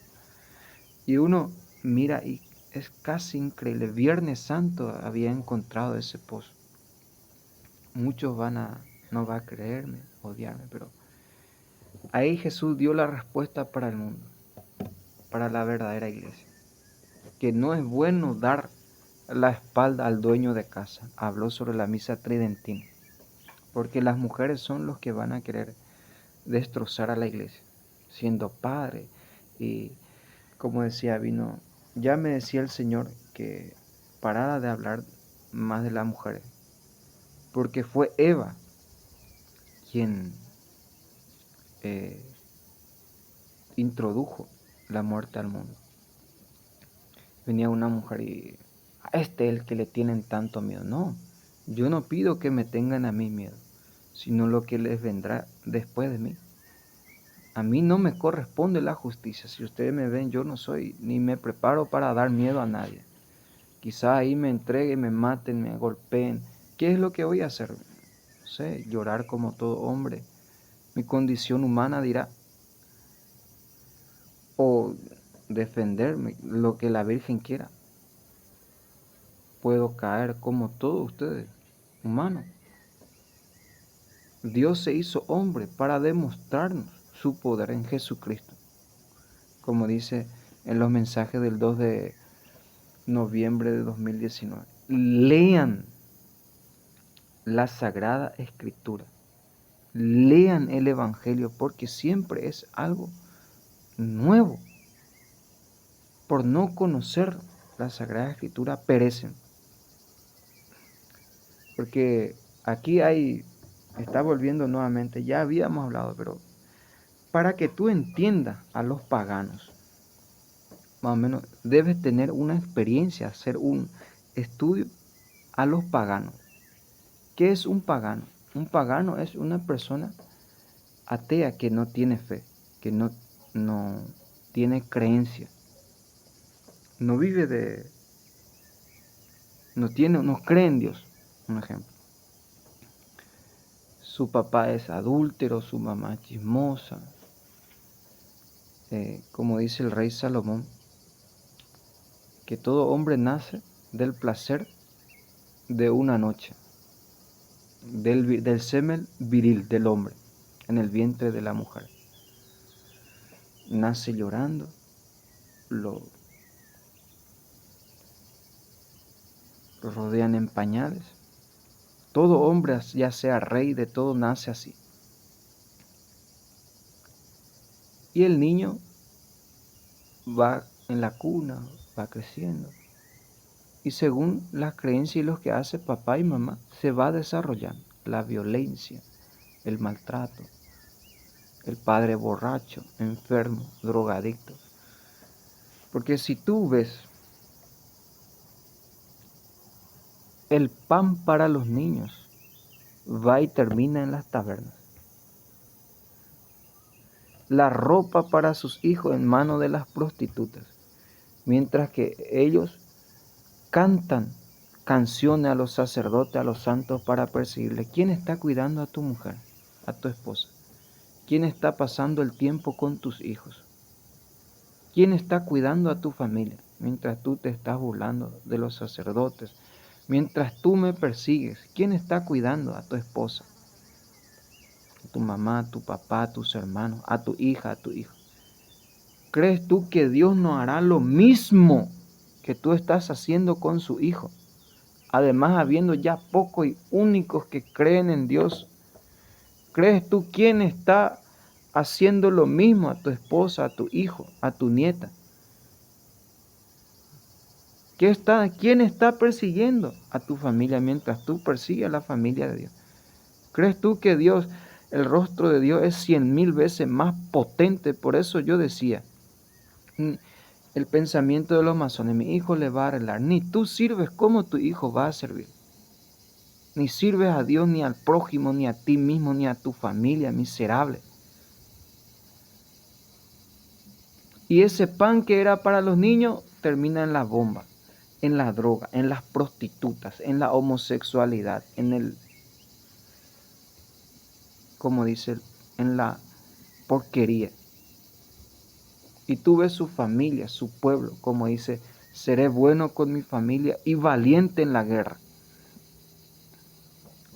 Speaker 1: Y uno mira y es casi increíble. Viernes Santo había encontrado ese pozo. Muchos no va a creerme, odiarme, pero ahí Jesús dio la respuesta para el mundo, para la verdadera iglesia. Que no es bueno dar la espalda al dueño de casa. Habló sobre la misa tridentina. Porque las mujeres son los que van a querer destrozar a la iglesia. Siendo padre y, como decía, ya me decía el Señor que parara de hablar más de las mujeres. Porque fue Eva quien introdujo la muerte al mundo. Venía una mujer y a este es el que le tienen tanto miedo. No, yo no pido que me tengan a mí miedo, sino lo que les vendrá después de mí. A mí no me corresponde la justicia. Si ustedes me ven, yo no soy, ni me preparo para dar miedo a nadie. Quizá ahí me entreguen, me maten, me golpeen. ¿Qué es lo que voy a hacer? No sé, llorar como todo hombre. Mi condición humana dirá. O defenderme, lo que la Virgen quiera. Puedo caer como todos ustedes, humanos. Dios se hizo hombre para demostrarnos su poder en Jesucristo. Como dice en los mensajes del 2 de noviembre de 2019. Lean la Sagrada Escritura. Lean el Evangelio porque siempre es algo nuevo. Por no conocer la Sagrada Escritura perecen. Porque aquí está volviendo nuevamente, ya habíamos hablado, pero para que tú entiendas a los paganos, más o menos debes tener una experiencia, hacer un estudio a los paganos. ¿Qué es un pagano? Un pagano es una persona atea que no tiene fe, que no tiene creencia, no vive no cree en Dios, un ejemplo. Su papá es adúltero, su mamá es chismosa. Como dice el rey Salomón, que todo hombre nace del placer de una noche, del semen viril del hombre en el vientre de la mujer. Nace llorando, lo rodean en pañales. Todo hombre, ya sea rey, de todo nace así. Y el niño va en la cuna, va creciendo. Y según las creencias y lo que hace papá y mamá, se va desarrollando la violencia, el maltrato, el padre borracho, enfermo, drogadicto. Porque si tú ves el pan para los niños, va y termina en las tabernas. La ropa para sus hijos en manos de las prostitutas, mientras que ellos cantan canciones a los sacerdotes, a los santos para perseguirle. ¿Quién está cuidando a tu mujer, a tu esposa? ¿Quién está pasando el tiempo con tus hijos? ¿Quién está cuidando a tu familia mientras tú te estás burlando de los sacerdotes? Mientras tú me persigues, ¿quién está cuidando a tu esposa? tu mamá, a tu papá, a tus hermanos, a tu hija, a tu hijo. ¿Crees tú que Dios no hará lo mismo que tú estás haciendo con su hijo? Además, habiendo ya pocos y únicos que creen en Dios, ¿crees tú quién está haciendo lo mismo a tu esposa, a tu hijo, a tu nieta? ¿Quién está persiguiendo a tu familia mientras tú persigues a la familia de Dios? ¿Crees tú que Dios, el rostro de Dios es 100,000 veces más potente? Por eso yo decía, el pensamiento de los masones, mi hijo le va a arreglar. Ni tú sirves como tu hijo va a servir. Ni sirves a Dios, ni al prójimo, ni a ti mismo, ni a tu familia, miserable. Y ese pan que era para los niños termina en la bomba, en la droga, en las prostitutas, en la homosexualidad, como dice, en la porquería. Y tú ves su familia, su pueblo, como dice, seré bueno con mi familia y valiente en la guerra.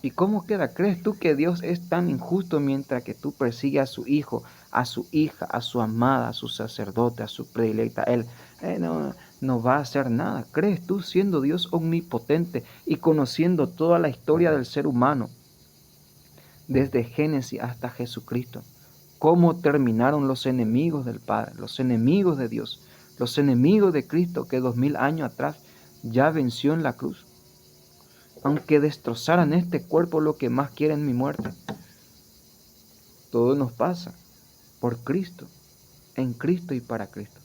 Speaker 1: ¿Y cómo queda? ¿Crees tú que Dios es tan injusto mientras que tú persigues a su hijo, a su hija, a su amada, a su sacerdote, a su predilecta? Él no va a hacer nada. ¿Crees tú, siendo Dios omnipotente y conociendo toda la historia del ser humano, desde Génesis hasta Jesucristo, cómo terminaron los enemigos del Padre, los enemigos de Dios, los enemigos de Cristo que 2000 años atrás ya venció en la cruz? Aunque destrozaran este cuerpo, lo que más quieren mi muerte. Todo nos pasa por Cristo, en Cristo y para Cristo.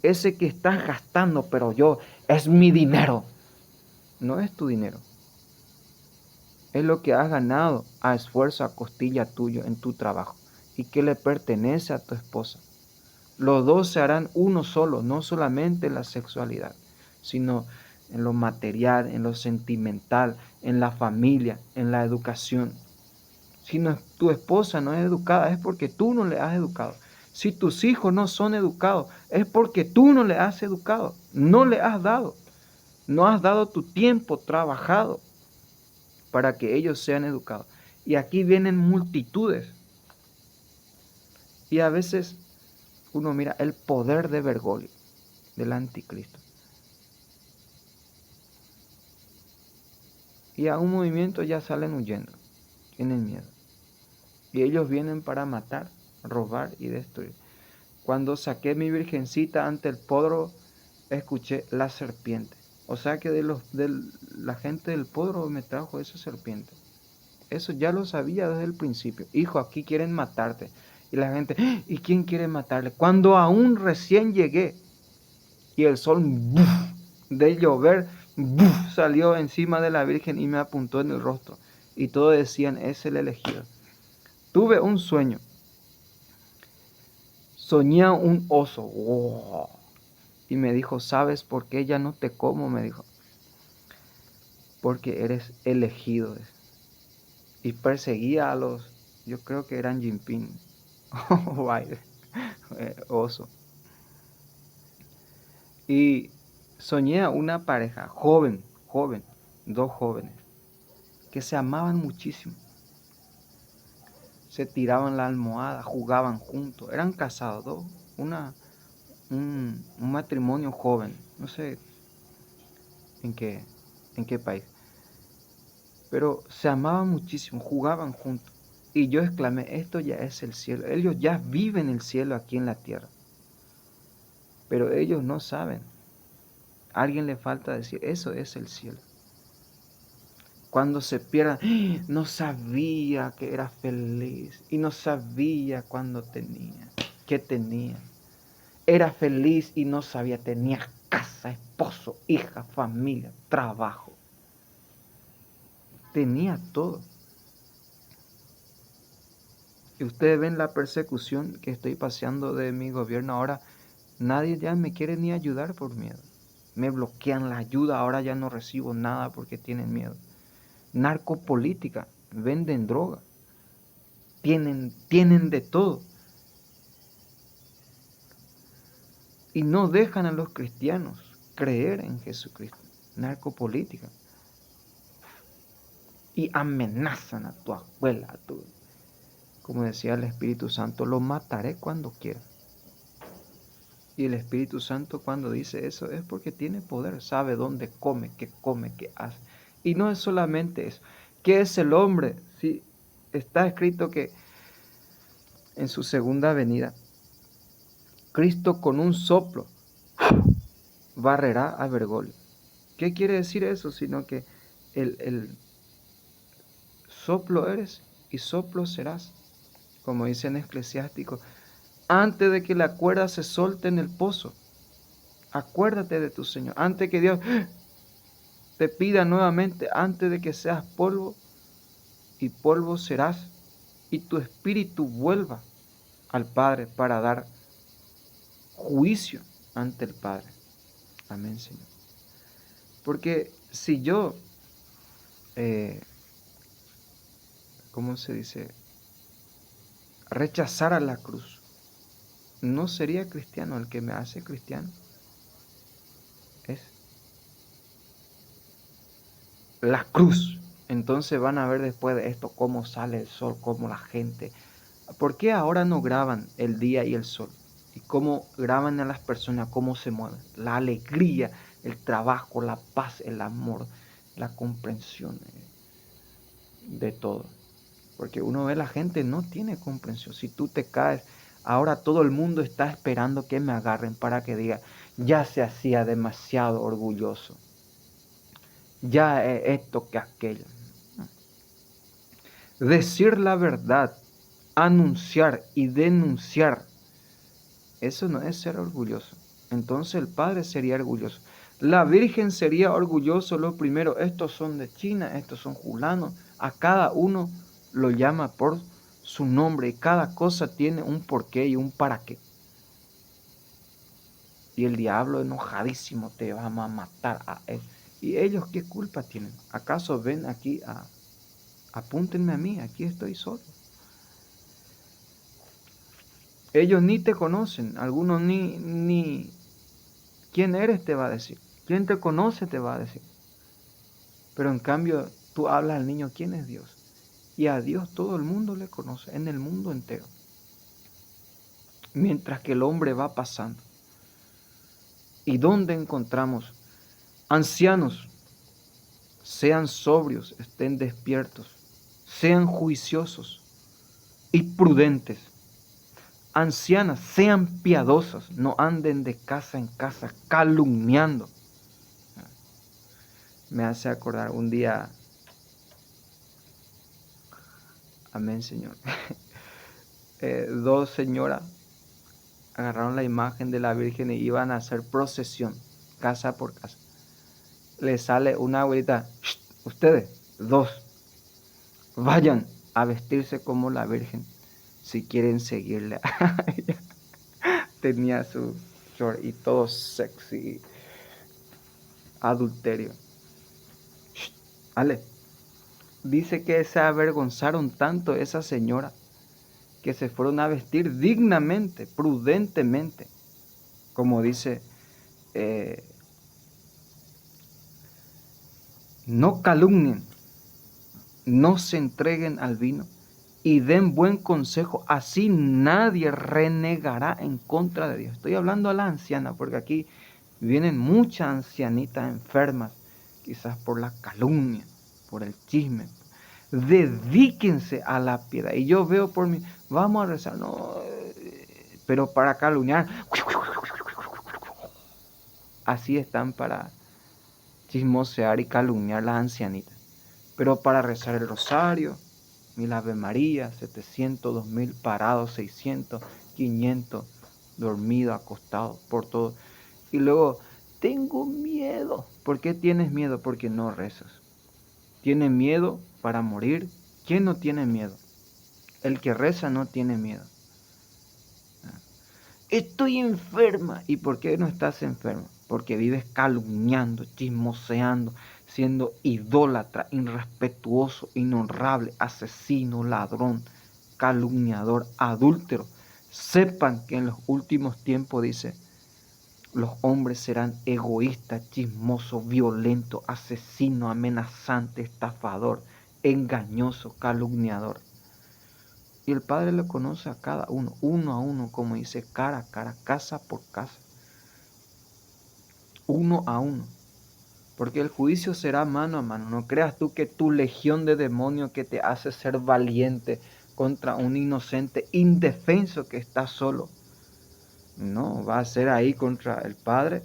Speaker 1: Ese que estás gastando, pero es mi dinero. No es tu dinero. Es lo que has ganado a esfuerzo, a costilla tuyo en tu trabajo y que le pertenece a tu esposa. Los dos se harán uno solo, no solamente en la sexualidad, sino en lo material, en lo sentimental, en la familia, en la educación. Si tu esposa no es educada, es porque tú no le has educado. Si tus hijos no son educados, es porque tú no le has educado, no le has dado. No has dado tu tiempo trabajado para que ellos sean educados. Y aquí vienen multitudes. Y a veces uno mira el poder de Bergoglio, del anticristo. Y a un movimiento ya salen huyendo, tienen miedo. Y ellos vienen para matar, robar y destruir. Cuando saqué mi virgencita ante el podro, escuché la serpiente. O sea que la gente del podro me trajo esa serpiente. Eso ya lo sabía desde el principio. Hijo, aquí quieren matarte. Y la gente, ¿y quién quiere matarle? Cuando aún recién llegué y el sol ¡buf! De llover ¡buf! Salió encima de la Virgen y me apuntó en el rostro. Y todos decían, es el elegido. Tuve un sueño. Soñé un oso. ¡Wow! Y me dijo, ¿sabes por qué ya no te como? Me dijo, porque eres elegido. Y perseguía a yo creo que eran Jinping o Biden, oso. Y soñé a una pareja joven, dos jóvenes, que se amaban muchísimo. Se tiraban la almohada, jugaban juntos, eran casados, un matrimonio joven, no sé en qué país. Pero se amaban muchísimo, jugaban juntos. Y yo exclamé, esto ya es el cielo. Ellos ya viven el cielo aquí en la tierra. Pero ellos no saben. A alguien le falta decir, eso es el cielo. Cuando se pierdan, no sabía que era feliz. Y no sabía cuándo tenía, qué tenía. Era feliz y no sabía, tenía casa, esposo, hija, familia, trabajo. Tenía todo. Y ustedes ven la persecución que estoy paseando de mi gobierno ahora. Nadie ya me quiere ni ayudar por miedo. Me bloquean la ayuda, ahora ya no recibo nada porque tienen miedo. Narcopolítica, venden droga, tienen de todo. Y no dejan a los cristianos creer en Jesucristo. Narcopolítica. Y amenazan a tu abuela, a tu... como decía el Espíritu Santo, lo mataré cuando quiera. Y el Espíritu Santo cuando dice eso es porque tiene poder, sabe dónde come, qué hace. Y no es solamente eso. ¿Qué es el hombre? Sí, está escrito que en su segunda venida, Cristo con un soplo barrerá a Bergoglio. ¿Qué quiere decir eso? Sino que el soplo eres y soplo serás, como dice en Eclesiástico, antes de que la cuerda se solte en el pozo. Acuérdate de tu Señor, antes que Dios te pida nuevamente, antes de que seas polvo, y polvo serás, y tu espíritu vuelva al Padre para dar juicio ante el Padre. Amén, Señor. Porque si yo, ¿cómo se dice? Rechazara la cruz, no sería cristiano. El que me hace cristiano es la cruz. Entonces van a ver después de esto cómo sale el sol, cómo la gente. ¿Por qué ahora no graban el día y el sol? Y cómo graban a las personas, cómo se mueven. La alegría, el trabajo, la paz, el amor, la comprensión de todo. Porque uno ve la gente no tiene comprensión. Si tú te caes, ahora todo el mundo está esperando que me agarren para que diga, ya se hacía demasiado orgulloso. Ya esto que aquello. Decir la verdad, anunciar y denunciar, eso no es ser orgulloso. Entonces el Padre sería orgulloso. La Virgen sería orgulloso. Lo primero, estos son de China, estos son julanos. A cada uno lo llama por su nombre y cada cosa tiene un porqué y un para qué. Y el diablo enojadísimo te va a matar a él. ¿Y ellos qué culpa tienen? ¿Acaso ven aquí apúntenme a mí, aquí estoy solo? Ellos ni te conocen, algunos ni quién eres te va a decir, quién te conoce te va a decir. Pero en cambio tú hablas al niño, ¿quién es Dios? Y a Dios todo el mundo le conoce, en el mundo entero. Mientras que el hombre va pasando. ¿Y dónde encontramos ancianos? Sean sobrios, estén despiertos, sean juiciosos y prudentes. Ancianas, sean piadosas, no anden de casa en casa calumniando. Me hace acordar un día, amén, Señor, dos señoras agarraron la imagen de la Virgen y iban a hacer procesión, casa por casa. Le sale una abuelita, ustedes, dos, vayan a vestirse como la Virgen si quieren seguirle. Tenía su short y todo sexy, adulterio. Ale, dice que se avergonzaron tanto esa señora que se fueron a vestir dignamente, prudentemente, como dice, no calumnien, no se entreguen al vino y den buen consejo, así nadie renegará en contra de Dios. Estoy hablando a la anciana, porque aquí vienen muchas ancianitas enfermas, quizás por la calumnia, por el chisme. Dedíquense a la piedad. Y yo veo por mí, vamos a rezar, no, pero para calumniar, así están para chismosear y calumniar las ancianitas. Pero para rezar el rosario, 1000 Ave María, 700, 2000 parados, 600, 500 dormido, acostado, por todo. Y luego, tengo miedo. ¿Por qué tienes miedo? Porque no rezas. ¿Tienes miedo para morir? ¿Quién no tiene miedo? El que reza no tiene miedo. Estoy enferma. ¿Y por qué no estás enferma? Porque vives calumniando, chismoseando, siendo idólatra, irrespetuoso, inhonrable, asesino, ladrón, calumniador, adúltero. Sepan que en los últimos tiempos, dice, los hombres serán egoístas, chismosos, violentos, asesinos, amenazantes, estafador, engañoso, calumniador. Y el Padre lo conoce a cada uno, uno a uno, como dice, cara a cara, casa por casa. Uno a uno. Porque el juicio será mano a mano. No creas tú que tu legión de demonios que te hace ser valiente contra un inocente indefenso que está solo. No, va a ser ahí contra el Padre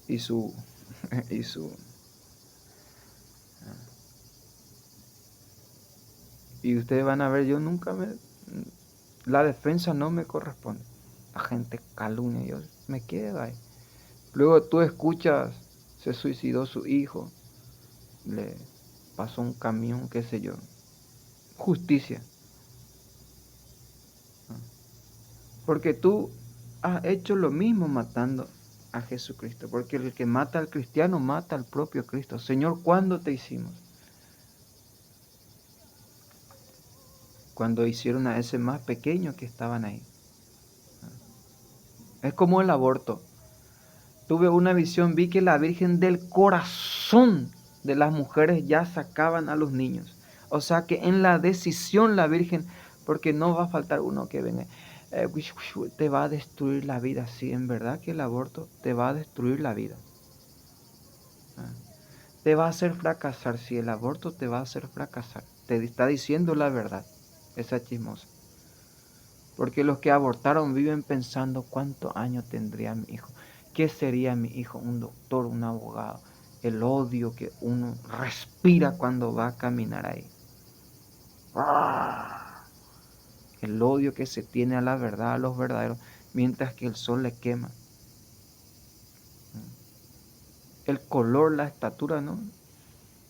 Speaker 1: y su... y su y ustedes van a ver, yo nunca me... La defensa no me corresponde. La gente calumnia, yo me quedo ahí. Luego tú escuchas, se suicidó su hijo, le pasó un camión, qué sé yo. Justicia. Porque tú has hecho lo mismo matando a Jesucristo. Porque el que mata al cristiano mata al propio Cristo. Señor, ¿cuándo te hicimos? Cuando hicieron a ese más pequeño que estaban ahí. Es como el aborto. Tuve una visión, vi que la Virgen del corazón de las mujeres ya sacaban a los niños. O sea que en la decisión la Virgen, porque no va a faltar uno que venga, te va a destruir la vida. Sí, en verdad que el aborto te va a destruir la vida. Te va a hacer fracasar. Si el aborto te va a hacer fracasar, te está diciendo la verdad, esa chismosa. Porque los que abortaron viven pensando cuántos años tendría mi hijo. ¿Qué sería mi hijo? Un doctor, un abogado. El odio que uno respira cuando va a caminar ahí. El odio que se tiene a la verdad, a los verdaderos, mientras que el sol le quema. El color, la estatura, no.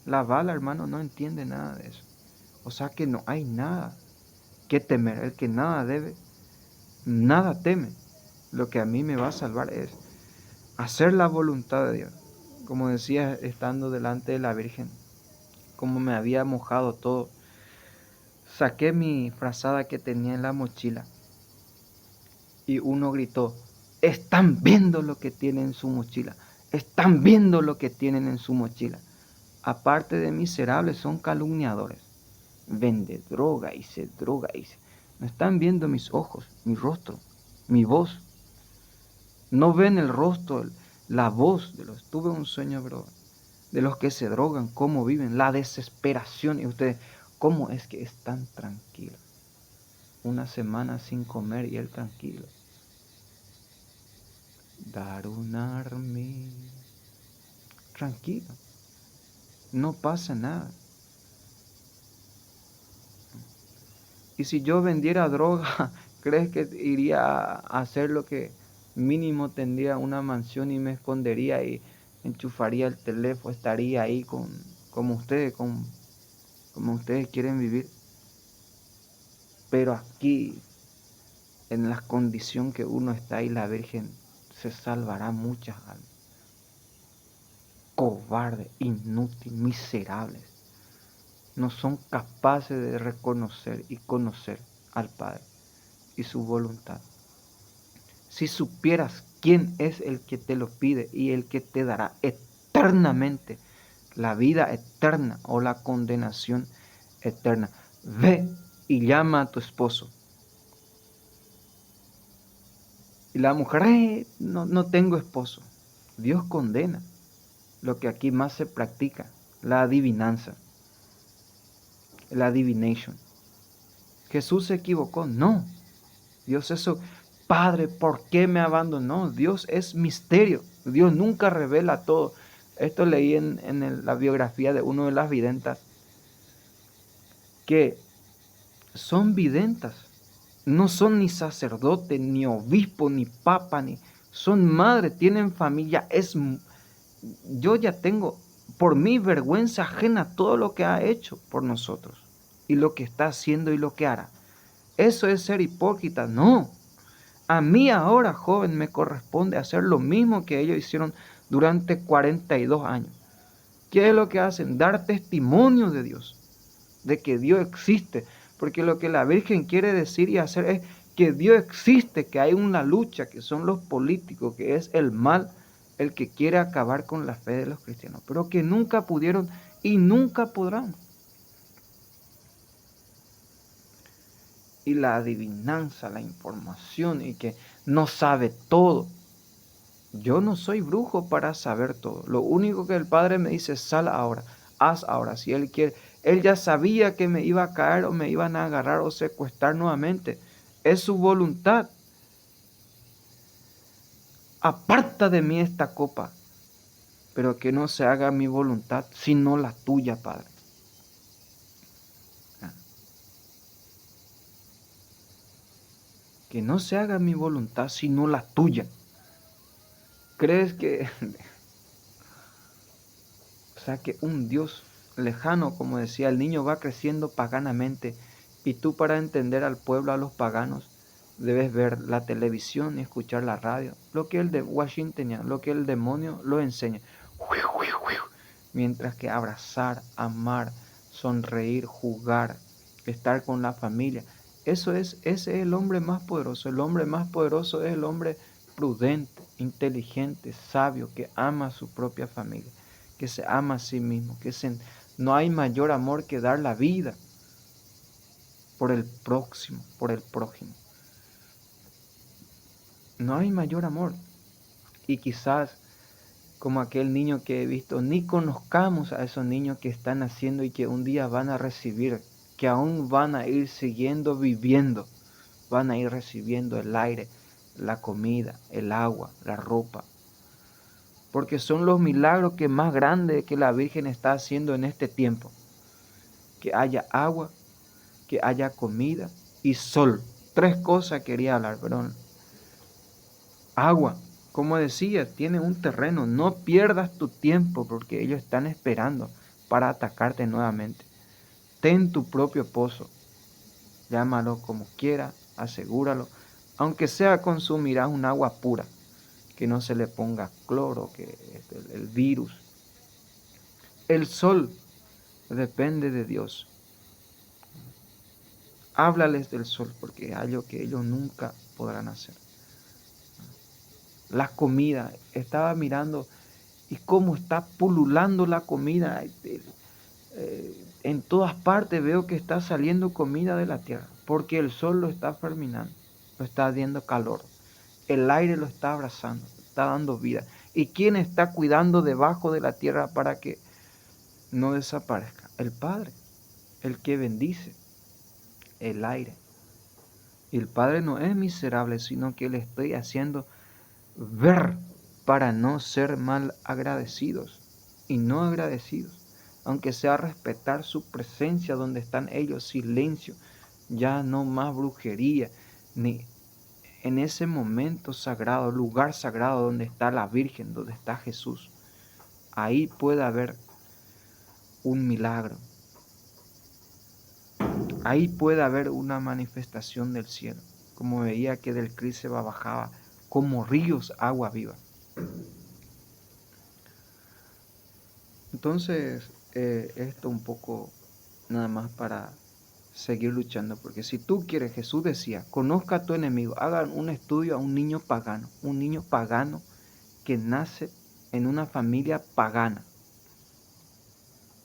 Speaker 1: La bala, hermano, no entiende nada de eso. O sea que no hay nada que temer. El que nada debe, nada teme. Lo que a mí me va a salvar es hacer la voluntad de Dios. Como decía, estando delante de la Virgen, como me había mojado todo, saqué mi frazada que tenía en la mochila y uno gritó, están viendo lo que tienen en su mochila, están viendo lo que tienen en su mochila. Aparte de miserables, son calumniadores. Vende droga y se droga y se... No están viendo mis ojos, mi rostro, mi voz. No ven el rostro, la voz de los... Tuve un sueño, bro, de los que se drogan, cómo viven, la desesperación. Y ustedes, ¿cómo es que están tranquilos? Una semana sin comer y él tranquilo. Darunarme. Tranquilo. No pasa nada. Y si yo vendiera droga, ¿crees que iría a hacer lo que mínimo tendría una mansión y me escondería y enchufaría el teléfono, estaría ahí como ustedes, como ustedes quieren vivir? Pero aquí, en la condición que uno está ahí, la Virgen se salvará muchas almas. Cobardes, inútiles, miserables. No son capaces de reconocer y conocer al Padre y su voluntad. Si supieras quién es el que te lo pide y el que te dará eternamente la vida eterna o la condenación eterna, ve y llama a tu esposo. Y la mujer, no tengo esposo. Dios condena lo que aquí más se practica, la adivinanza, la divination. Jesús se equivocó, no. Dios eso, Padre, ¿por qué me abandonó? Dios es misterio, Dios nunca revela todo. Esto leí en la biografía de uno de las videntas, que son videntas, no son ni sacerdote, ni obispo, ni papa, ni son madres, tienen familia. Yo ya tengo por mí vergüenza ajena todo lo que ha hecho por nosotros y lo que está haciendo y lo que hará. Eso es ser hipócrita, no. A mí ahora, joven, me corresponde hacer lo mismo que ellos hicieron durante 42 años. ¿Qué es lo que hacen? Dar testimonio de Dios, de que Dios existe. Porque lo que la Virgen quiere decir y hacer es que Dios existe, que hay una lucha, que son los políticos, que es el mal el que quiere acabar con la fe de los cristianos, pero que nunca pudieron y nunca podrán. y la adivinanza, la información y que no sabe todo. Yo no soy brujo para saber todo. Lo único que el Padre me dice, sal ahora, haz ahora. Si Él quiere, Él ya sabía que me iba a caer o me iban a agarrar o secuestrar nuevamente. Es su voluntad. Aparta de mí esta copa, pero que no se haga mi voluntad, sino la tuya, Padre. Que no se haga mi voluntad, sino la tuya. ¿Crees que, o sea, que un Dios lejano, como decía, el niño va creciendo paganamente y tú para entender al pueblo, a los paganos, debes ver la televisión y escuchar la radio, lo que el de Washington, lo que el demonio lo enseña. Mientras que abrazar, amar, sonreír, jugar, estar con la familia, ese es el hombre más poderoso. El hombre más poderoso es el hombre prudente, inteligente, sabio, que ama a su propia familia, que se ama a sí mismo, no hay mayor amor que dar la vida por el próximo, por el prójimo. No hay mayor amor. Y quizás, como aquel niño que he visto, ni conozcamos a esos niños que están naciendo y que un día van a recibir, que aún van a ir siguiendo viviendo, van a ir recibiendo el aire, la comida, el agua, la ropa. Porque son los milagros que más grandes que la Virgen está haciendo en este tiempo. Que haya agua, que haya comida y sol. 3 cosas quería hablar, perdón. Agua, como decía, tiene un terreno. No pierdas tu tiempo porque ellos están esperando para atacarte nuevamente. Ten tu propio pozo. Llámalo como quiera, asegúralo. Aunque sea consumirás un agua pura, que no se le ponga cloro, que el virus. El sol depende de Dios. Háblales del sol porque es algo que ellos nunca podrán hacer. La comida, estaba mirando y cómo está pululando la comida. En todas partes veo que está saliendo comida de la tierra, porque el sol lo está germinando, lo está dando calor, el aire lo está abrazando, está dando vida. ¿Y quién está cuidando debajo de la tierra para que no desaparezca? El Padre, el que bendice el aire. Y el Padre no es miserable, sino que le estoy haciendo ver para no ser mal agradecidos y no agradecidos, aunque sea respetar su presencia donde están ellos, silencio, ya no más brujería, ni en ese momento sagrado, lugar sagrado donde está la Virgen, donde está Jesús. Ahí puede haber un milagro, ahí puede haber una manifestación del cielo, como veía que del Cristo bajaba como ríos agua viva. Entonces, esto un poco nada más para seguir luchando, porque si tú quieres, Jesús decía, conozca a tu enemigo, hagan un estudio a un niño pagano que nace en una familia pagana.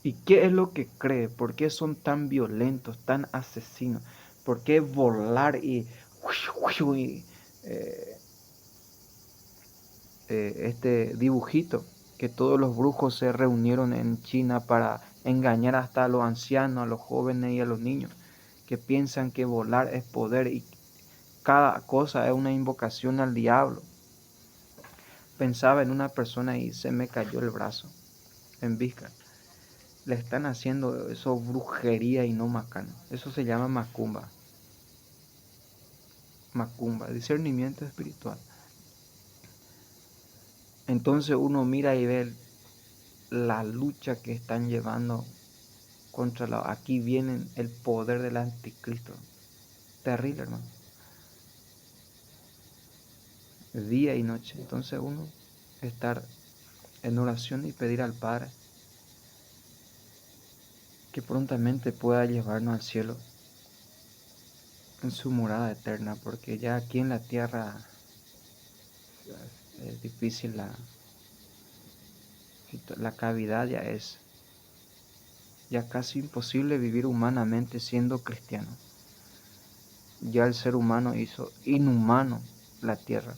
Speaker 1: ¿Y qué es lo que cree? ¿Por qué son tan violentos, tan asesinos? ¿Por qué volar y eh, este dibujito que todos los brujos se reunieron en China para engañar hasta a los ancianos, a los jóvenes y a los niños, que piensan que volar es poder y cada cosa es una invocación al diablo? Pensaba en una persona y se me cayó el brazo en Vizca. Le están haciendo eso brujería y no macana. Eso se llama macumba. Macumba, discernimiento espiritual. Entonces uno mira y ve la lucha que están llevando aquí viene el poder del anticristo. Terrible, hermano. Día y noche. Entonces uno estar en oración y pedir al Padre que prontamente pueda llevarnos al cielo en su morada eterna, porque ya aquí en la tierra es difícil, la cavidad ya casi imposible vivir humanamente siendo cristiano. Ya el ser humano hizo inhumano la tierra.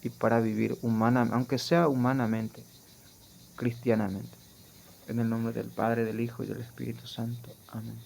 Speaker 1: Y para vivir humana, aunque sea humanamente, cristianamente. En el nombre del Padre, del Hijo y del Espíritu Santo. Amén.